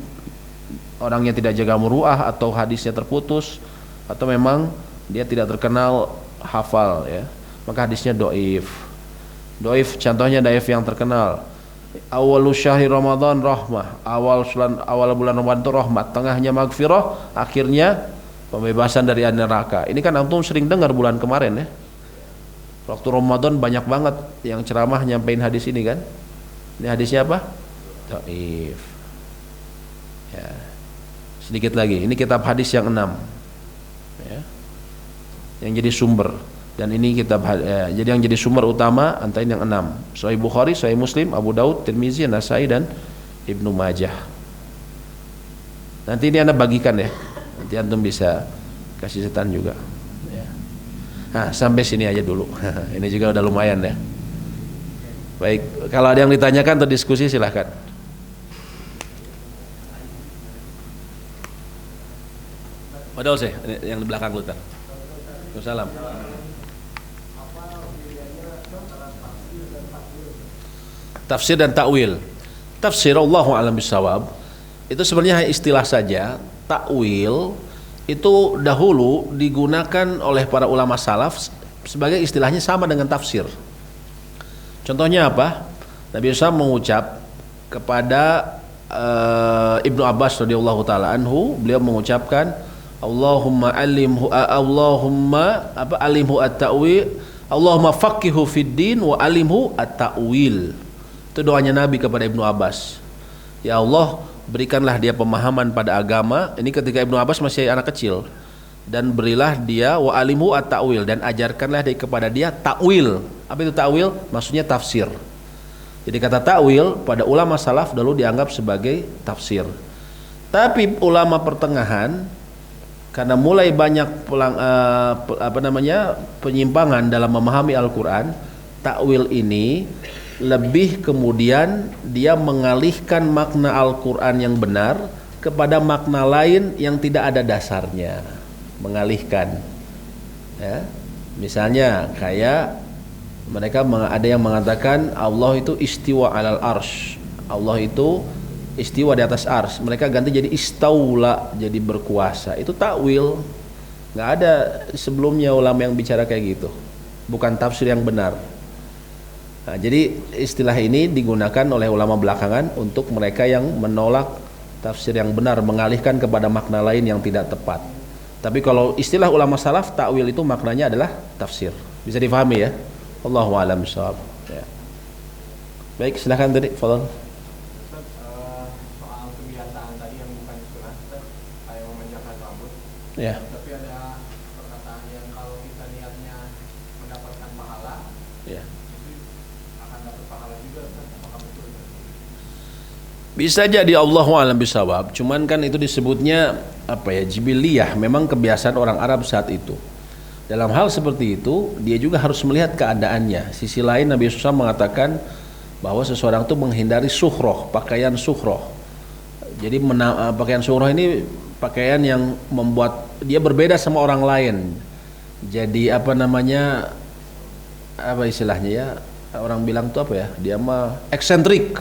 orangnya tidak jaga muruah atau hadisnya terputus atau memang dia tidak terkenal hafal ya. Maka hadisnya doif. Doif contohnya doif yang terkenal. Awalu syahri Ramadan rahmah. Awal bulan Ramadan itu rahmat, tengahnya magfirah, akhirnya pembebasan dari neraka. Ini kan antum sering dengar bulan kemarin ya. Waktu Ramadan banyak banget yang ceramah nyampein hadis ini kan. Ini hadisnya apa? Dhaif. Ya. Sedikit lagi. Ini kitab hadis yang 6. Ya. Yang jadi sumber. Dan ini kitab jadi yang jadi sumber utama antara yang 6. Sahih Bukhari, Sahih Muslim, Abu Daud, Tirmizi, Nasai dan Ibnu Majah. Nanti ini Anda bagikan ya. Nanti antum bisa kasih setan juga ya. Nah sampai sini aja dulu. Ini juga udah lumayan ya. Baik, kalau ada yang ditanyakan atau diskusi silahkan. Padahal sih yang di belakang lu tak. Salam. Tafsir dan takwil. Tafsir Allahu a'lam bissawab itu sebenarnya istilah saja. Takwil itu dahulu digunakan oleh para ulama salaf sebagai istilahnya sama dengan tafsir. Contohnya apa? Nabi SAW mengucap kepada Ibnu Abbas radhiyallahu taala anhu, beliau mengucapkan Allahumma alimhu at-ta'wil, Allahumma faqihu fid din wa alimhu at-ta'wil. Itu doanya Nabi kepada Ibnu Abbas. Ya Allah, berikanlah dia pemahaman pada agama. Ini ketika Ibnu Abbas masih anak kecil. Dan berilah dia wa alimhu at-ta'wil, dan ajarkanlah dia kepada dia ta'wil. Apa itu ta'wil? Maksudnya tafsir. Jadi kata ta'wil pada ulama salaf dulu dianggap sebagai tafsir. Tapi ulama pertengahan karena mulai banyak penyimpangan dalam memahami Al-Qur'an, ta'wil ini lebih kemudian dia mengalihkan makna Al-Qur'an yang benar kepada makna lain yang tidak ada dasarnya. Mengalihkan ya. Misalnya kayak mereka ada yang mengatakan Allah itu istiwa alal arsh, Allah itu istiwa di atas ars. Mereka ganti jadi istaula, jadi berkuasa. Itu takwil. Nggak ada sebelumnya ulama yang bicara kayak gitu. Bukan tafsir yang benar. Nah, jadi istilah ini digunakan oleh ulama belakangan untuk mereka yang menolak tafsir yang benar, mengalihkan kepada makna lain yang tidak tepat. Tapi kalau istilah ulama salaf, takwil itu maknanya adalah tafsir. Bisa difahami ya? Allahu a'lam bishawab. Ya. Baik, silakan tadi, fadhal. Soal kebiasaan tadi yang bukan sunnah, kayak memanjangkan rambut. Ya. Tapi ada perkataan yang kalau kita niatnya mendapatkan pahala, Ya. itu akan dapat pahala juga. Apakah betul? Bisa jadi Allahu a'lam bishawab. Cuman kan itu disebutnya apa ya? Jibiliyah, memang kebiasaan orang Arab saat itu. Dalam hal seperti itu, dia juga harus melihat keadaannya. Sisi lain Nabi SAW mengatakan bahwa seseorang itu menghindari suhroh, pakaian suhroh. Jadi pakaian suhroh ini pakaian yang membuat dia berbeda sama orang lain. Jadi apa istilahnya ya? Orang bilang itu apa ya? Dia mah eksentrik.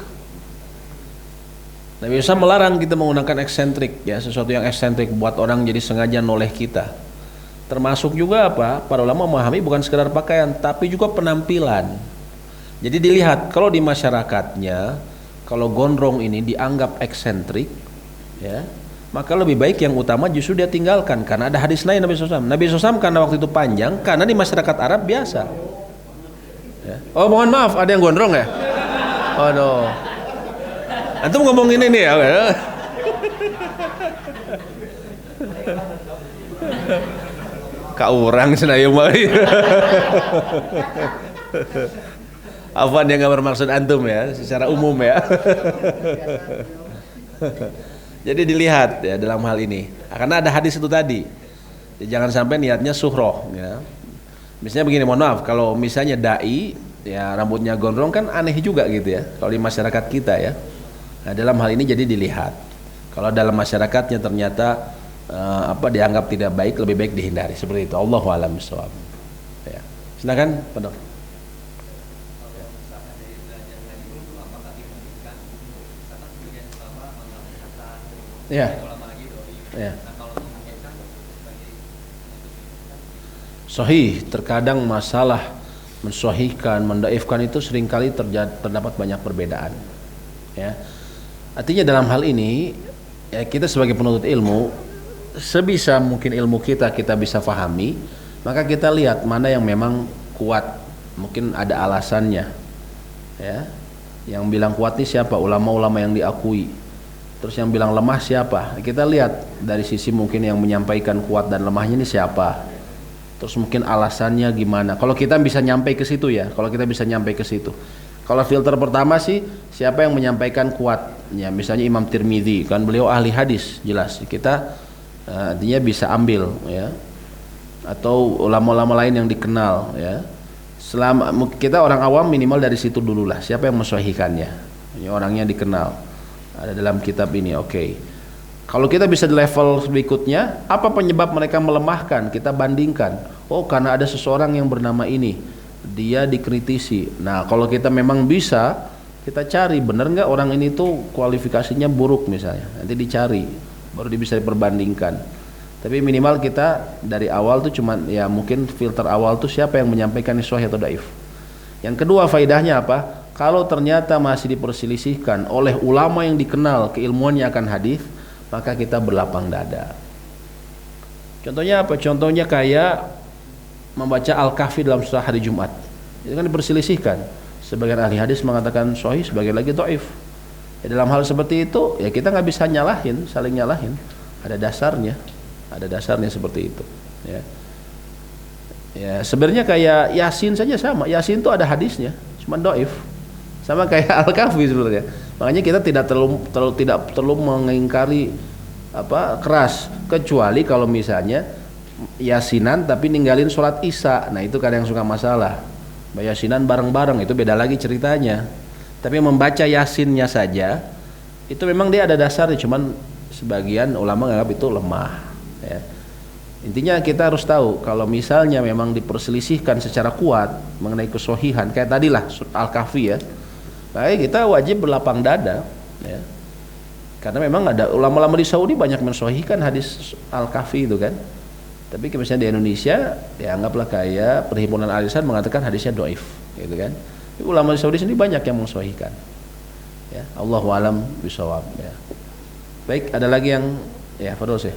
Nabi SAW melarang kita menggunakan eksentrik ya, sesuatu yang eksentrik buat orang jadi sengaja noleh kita. Termasuk juga apa? Para ulama memahami bukan sekedar pakaian, tapi juga penampilan. Jadi dilihat kalau di masyarakatnya, kalau gondrong ini dianggap eksentrik, ya, maka lebih baik yang utama justru dia tinggalkan. Karena ada hadis lain Nabi SAW. Nabi SAW karena waktu itu panjang, karena di masyarakat Arab biasa. Ya. Oh mohon maaf, ada yang gondrong ya? Aduh. Antum ngomongin ini ya? Orang senaya mari. Afwan yang nggak bermaksud antum ya, secara umum ya. Jadi dilihat ya dalam hal ini, karena ada hadis itu tadi. Ya, jangan sampai niatnya suhroh. Ya. Misalnya begini, mohon maaf, kalau misalnya dai, ya rambutnya gondrong kan aneh juga gitu ya, kalau di masyarakat kita ya. Nah dalam hal ini jadi dilihat. Kalau dalam masyarakatnya ternyata dianggap tidak baik, lebih baik dihindari, seperti itu. Allahu a'lam bishawab. Ya. Silakan, Pak Dok. Ya. Ya. Sahih, terkadang masalah mensahihkan, mendaifkan itu seringkali terdapat banyak perbedaan. Ya. Artinya dalam hal ini ya, kita sebagai penuntut ilmu, sebisa mungkin ilmu kita bisa pahami, maka kita lihat mana yang memang kuat, mungkin ada alasannya. Ya. Yang bilang kuat ini siapa? Ulama-ulama yang diakui. Terus yang bilang lemah siapa? Kita lihat dari sisi mungkin yang menyampaikan kuat dan lemahnya ini siapa. Terus mungkin alasannya gimana. Kalau kita bisa nyampe ke situ ya, kalau kita bisa nyampe ke situ. Kalau filter pertama sih siapa yang menyampaikan kuat. Ya, misalnya Imam Tirmidzi, kan beliau ahli hadis, jelas. Kita artinya bisa ambil ya. Atau ulama-ulama lain yang dikenal ya. Selama kita orang awam minimal dari situ dululah. Siapa yang mensahihkannya? Ini orangnya dikenal. Ada dalam kitab ini, oke. Kalau kita bisa di level berikutnya, apa penyebab mereka melemahkan? Kita bandingkan. Oh, karena ada seseorang yang bernama ini, dia dikritisi. Nah, kalau kita memang bisa, kita cari benar nggak orang ini tuh kualifikasinya buruk misalnya. Nanti dicari, baru bisa diperbandingkan. Tapi minimal kita dari awal tuh cuman ya mungkin filter awal tuh siapa yang menyampaikan ini sahih atau dhaif. Yang kedua faedahnya apa? Kalau ternyata masih diperselisihkan oleh ulama yang dikenal keilmuannya akan hadis, maka kita berlapang dada. Contohnya apa? Contohnya kayak membaca Al-Kahfi dalam surah hari Jumat. Itu kan diperselisihkan. Sebagian ahli hadis mengatakan sahih, sebagian lagi dhaif. Ya, dalam hal seperti itu, ya kita nggak bisa nyalahin, saling nyalahin. Ada dasarnya seperti itu. Ya, ya sebenarnya kayak Yasin saja sama. Yasin itu ada hadisnya, cuma dhaif. Sama kayak Al-Kahfi sebenarnya. Makanya kita tidak perlu mengingkari keras, kecuali kalau misalnya yasinan tapi ninggalin sholat isya. Nah itu kadang yang suka masalah. Yasinan bareng-bareng itu beda lagi ceritanya. Tapi membaca yasinnya saja itu memang dia ada dasarnya, cuman sebagian ulama menganggap itu lemah. Ya. Intinya kita harus tahu kalau misalnya memang diperselisihkan secara kuat mengenai kesohihan kayak tadilah Al-Kahfi ya. Baik, kita wajib berlapang dada ya. Karena memang ada ulama-ulama di Saudi banyak mensohihkan hadis Al-Kahfi itu kan. Tapi misalnya di Indonesia ya anggaplah kayak Perhimpunan Al-Ihsan mengatakan hadisnya dhaif gitu kan. Tapi ulama di Saudi sendiri banyak yang mensohihkan. Ya, Allahu a'lam bishawab ya. Baik, ada lagi yang ya Fadol sih.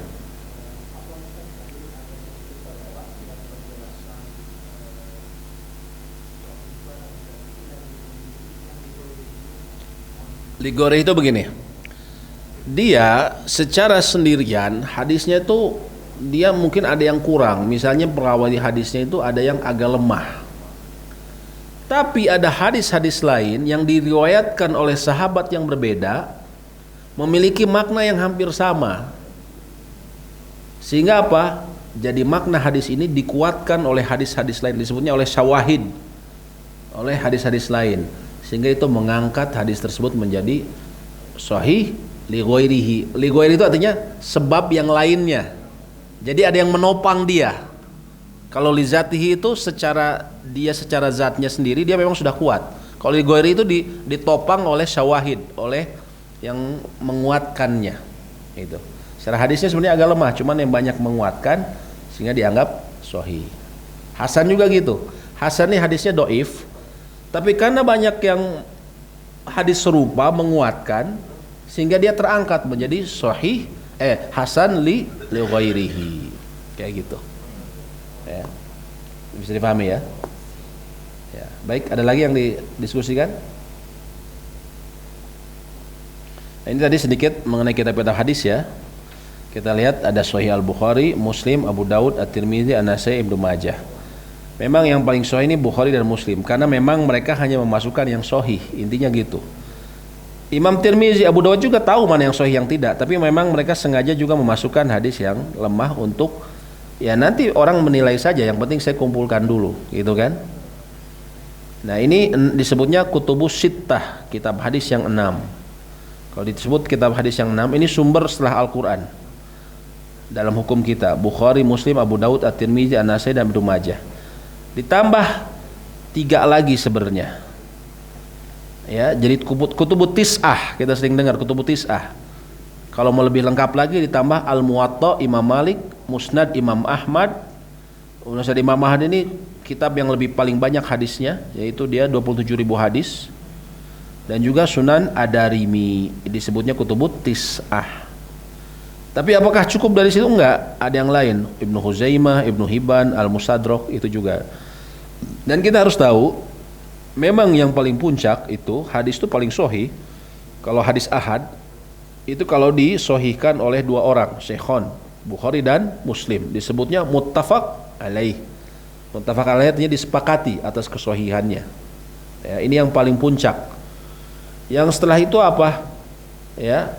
Ligori itu begini, dia secara sendirian hadisnya itu dia mungkin ada yang kurang, misalnya perawali hadisnya itu ada yang agak lemah. Tapi ada hadis-hadis lain yang diriwayatkan oleh sahabat yang berbeda memiliki makna yang hampir sama. Sehingga apa? Jadi makna hadis ini dikuatkan oleh hadis-hadis lain, disebutnya oleh syawahid, oleh hadis-hadis lain. Sehingga itu mengangkat hadis tersebut menjadi sahih li ghairihi. Li ghairi itu artinya sebab yang lainnya. Jadi ada yang menopang dia. Kalau li zatihi itu secara zatnya sendiri dia memang sudah kuat. Kalau li ghairi itu ditopang oleh syawahid, oleh yang menguatkannya. Itu. Secara hadisnya sebenarnya agak lemah, cuman yang banyak menguatkan sehingga dianggap sahih. Hasan juga gitu. Hasan ini hadisnya dhaif. Tapi karena banyak yang hadis serupa menguatkan sehingga dia terangkat menjadi sahih hasan li ghairihi. Kayak gitu. Ya. Bisa dipahami ya? Ya, baik, ada lagi yang didiskusikan? Nah, ini tadi sedikit mengenai kitab-kitab hadis ya. Kita lihat ada Sahih Al-Bukhari, Muslim, Abu Daud, At-Tirmidzi, An-Nasai, Ibnu Majah. Memang yang paling sahih ini Bukhari dan Muslim karena memang mereka hanya memasukkan yang sahih, intinya gitu. Imam Tirmizi, Abu Dawud juga tahu mana yang sahih yang tidak, tapi memang mereka sengaja juga memasukkan hadis yang lemah untuk ya nanti orang menilai saja, yang penting saya kumpulkan dulu, gitu kan. Nah, ini disebutnya Kutubus Sittah, kitab hadis yang 6. Kalau disebut kitab hadis yang 6, ini sumber setelah Al-Qur'an. dalam hukum kita. Bukhari, Muslim, Abu Daud, At-Tirmidzi, An-Nasai dan Ibnu Majah. Ditambah 3 lagi sebenarnya. Ya, jadi kutubut tis'ah, kita sering dengar kutubut tis'ah. Kalau mau lebih lengkap lagi ditambah Al-Muwatta Imam Malik, Musnad Imam Ahmad. Musnad Imam Ahmad ini kitab yang lebih paling banyak hadisnya, yaitu dia 27.000 hadis. Dan juga Sunan Ad-Darimi, disebutnya kutubut tis'ah. Tapi apakah cukup dari situ? Enggak, ada yang lain. Ibnu Huzaimah, Ibnu Hibban, Al-Mustadrak itu juga. Dan kita harus tahu, memang yang paling puncak itu hadis itu paling sahih. Kalau hadis ahad itu kalau disohihkan oleh 2 orang, Syekhon, Bukhari dan Muslim, disebutnya muttafaq alaih. Muttafaq alaih artinya disepakati atas kesohihannya. Ya, ini yang paling puncak. Yang setelah itu apa? Ya,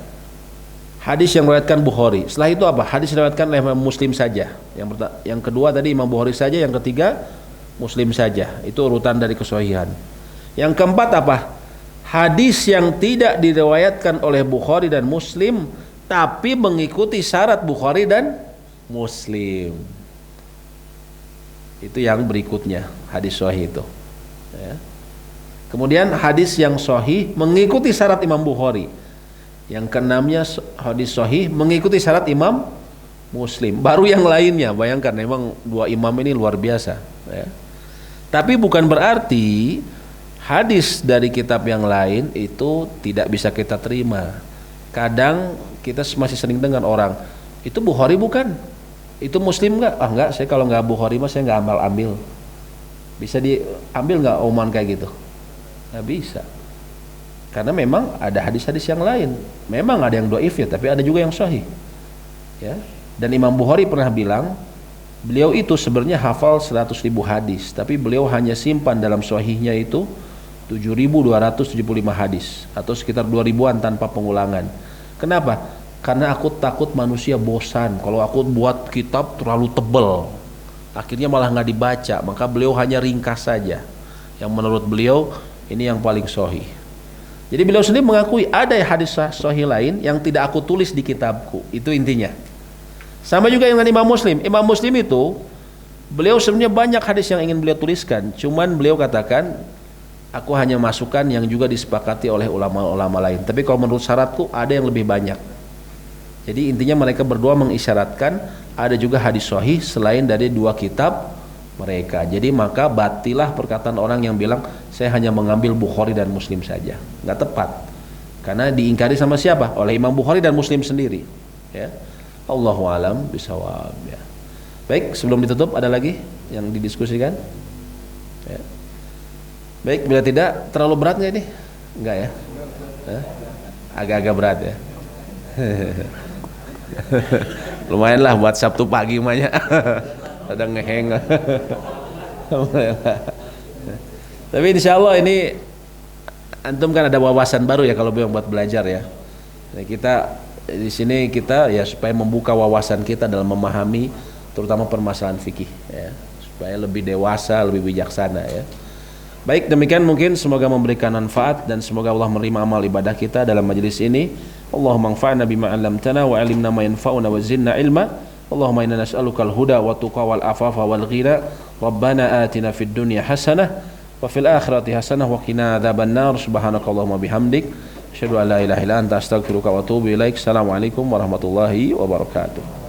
hadis yang meriwayatkan Bukhari. Setelah itu apa? Hadis yang meriwayatkan oleh Imam Muslim saja. Yang kedua tadi Imam Bukhari saja, yang ketiga Muslim saja. Itu urutan dari kesohihan. Yang keempat apa? Hadis yang tidak diriwayatkan oleh Bukhari dan Muslim tapi mengikuti syarat Bukhari dan Muslim. Itu yang berikutnya, hadis sahih itu. Ya. Kemudian hadis yang sahih mengikuti syarat Imam Bukhari. Yang keenamnya hadis sahih mengikuti syarat Imam Muslim. Baru yang lainnya, bayangkan memang 2 imam ini luar biasa. Ya. Tapi bukan berarti hadis dari kitab yang lain itu tidak bisa kita terima. Kadang kita masih sering dengar orang, itu Bukhari bukan? Itu Muslim enggak? Ah enggak, saya kalau enggak Bukhari mas saya enggak ambil. Bisa diambil enggak omongan kayak gitu? Enggak bisa. Karena memang ada hadis-hadis yang lain. Memang ada yang dhaif ya, tapi ada juga yang sahih. Ya. Dan Imam Bukhari pernah bilang, beliau itu sebenarnya hafal 100.000 hadis, tapi beliau hanya simpan dalam sahihnya itu 7.275 hadis atau sekitar 2.000-an tanpa pengulangan. Kenapa? Karena aku takut manusia bosan kalau aku buat kitab terlalu tebal, akhirnya malah nggak dibaca. Maka beliau hanya ringkas saja yang menurut beliau ini yang paling sahih. Jadi beliau sendiri mengakui ada hadis sahih lain yang tidak aku tulis di kitabku. Itu intinya. Sama juga dengan Imam Muslim. Imam Muslim itu beliau sebenarnya banyak hadis yang ingin beliau tuliskan, cuman beliau katakan aku hanya masukkan yang juga disepakati oleh ulama-ulama lain. Tapi kalau menurut syaratku ada yang lebih banyak. Jadi intinya mereka berdua mengisyaratkan ada juga hadis sahih selain dari 2 kitab mereka. Jadi maka batilah perkataan orang yang bilang saya hanya mengambil Bukhari dan Muslim saja. Nggak tepat. Karena diingkari sama siapa? Oleh Imam Bukhari dan Muslim sendiri. Ya. Allahu alam bisawab. Ya. Baik, sebelum ditutup ada lagi yang didiskusikan? Ya. Baik, bila tidak terlalu berat nggak ini? Enggak ya? Agak-agak berat ya. Lumayan lah buat Sabtu pagi mahnya. Ada ngeheng. Tapi insya Allah ini antum kan ada wawasan baru ya kalau buat belajar ya. Nah, kita di sini kita ya supaya membuka wawasan kita dalam memahami terutama permasalahan fikih ya, supaya lebih dewasa, lebih bijaksana ya. Baik, demikian mungkin semoga memberikan manfaat dan semoga Allah menerima amal ibadah kita dalam majelis ini. Allahumma anfa'na bima 'allamtana wa 'allimna ma yanfa'una wa zidna ilma. Allahumma inna nas'alukal huda wa tuqa wal afafa wal ghina. Rabbana atina fid dunya hasanah wa fil akhirati hasanah wa qina adzabannar. Subhanakallahumma bihamdik asyhadu an la ilaha illa anta astaghfiruka wa atubu ilaik. Assalamualaikum warahmatullahi wabarakatuh.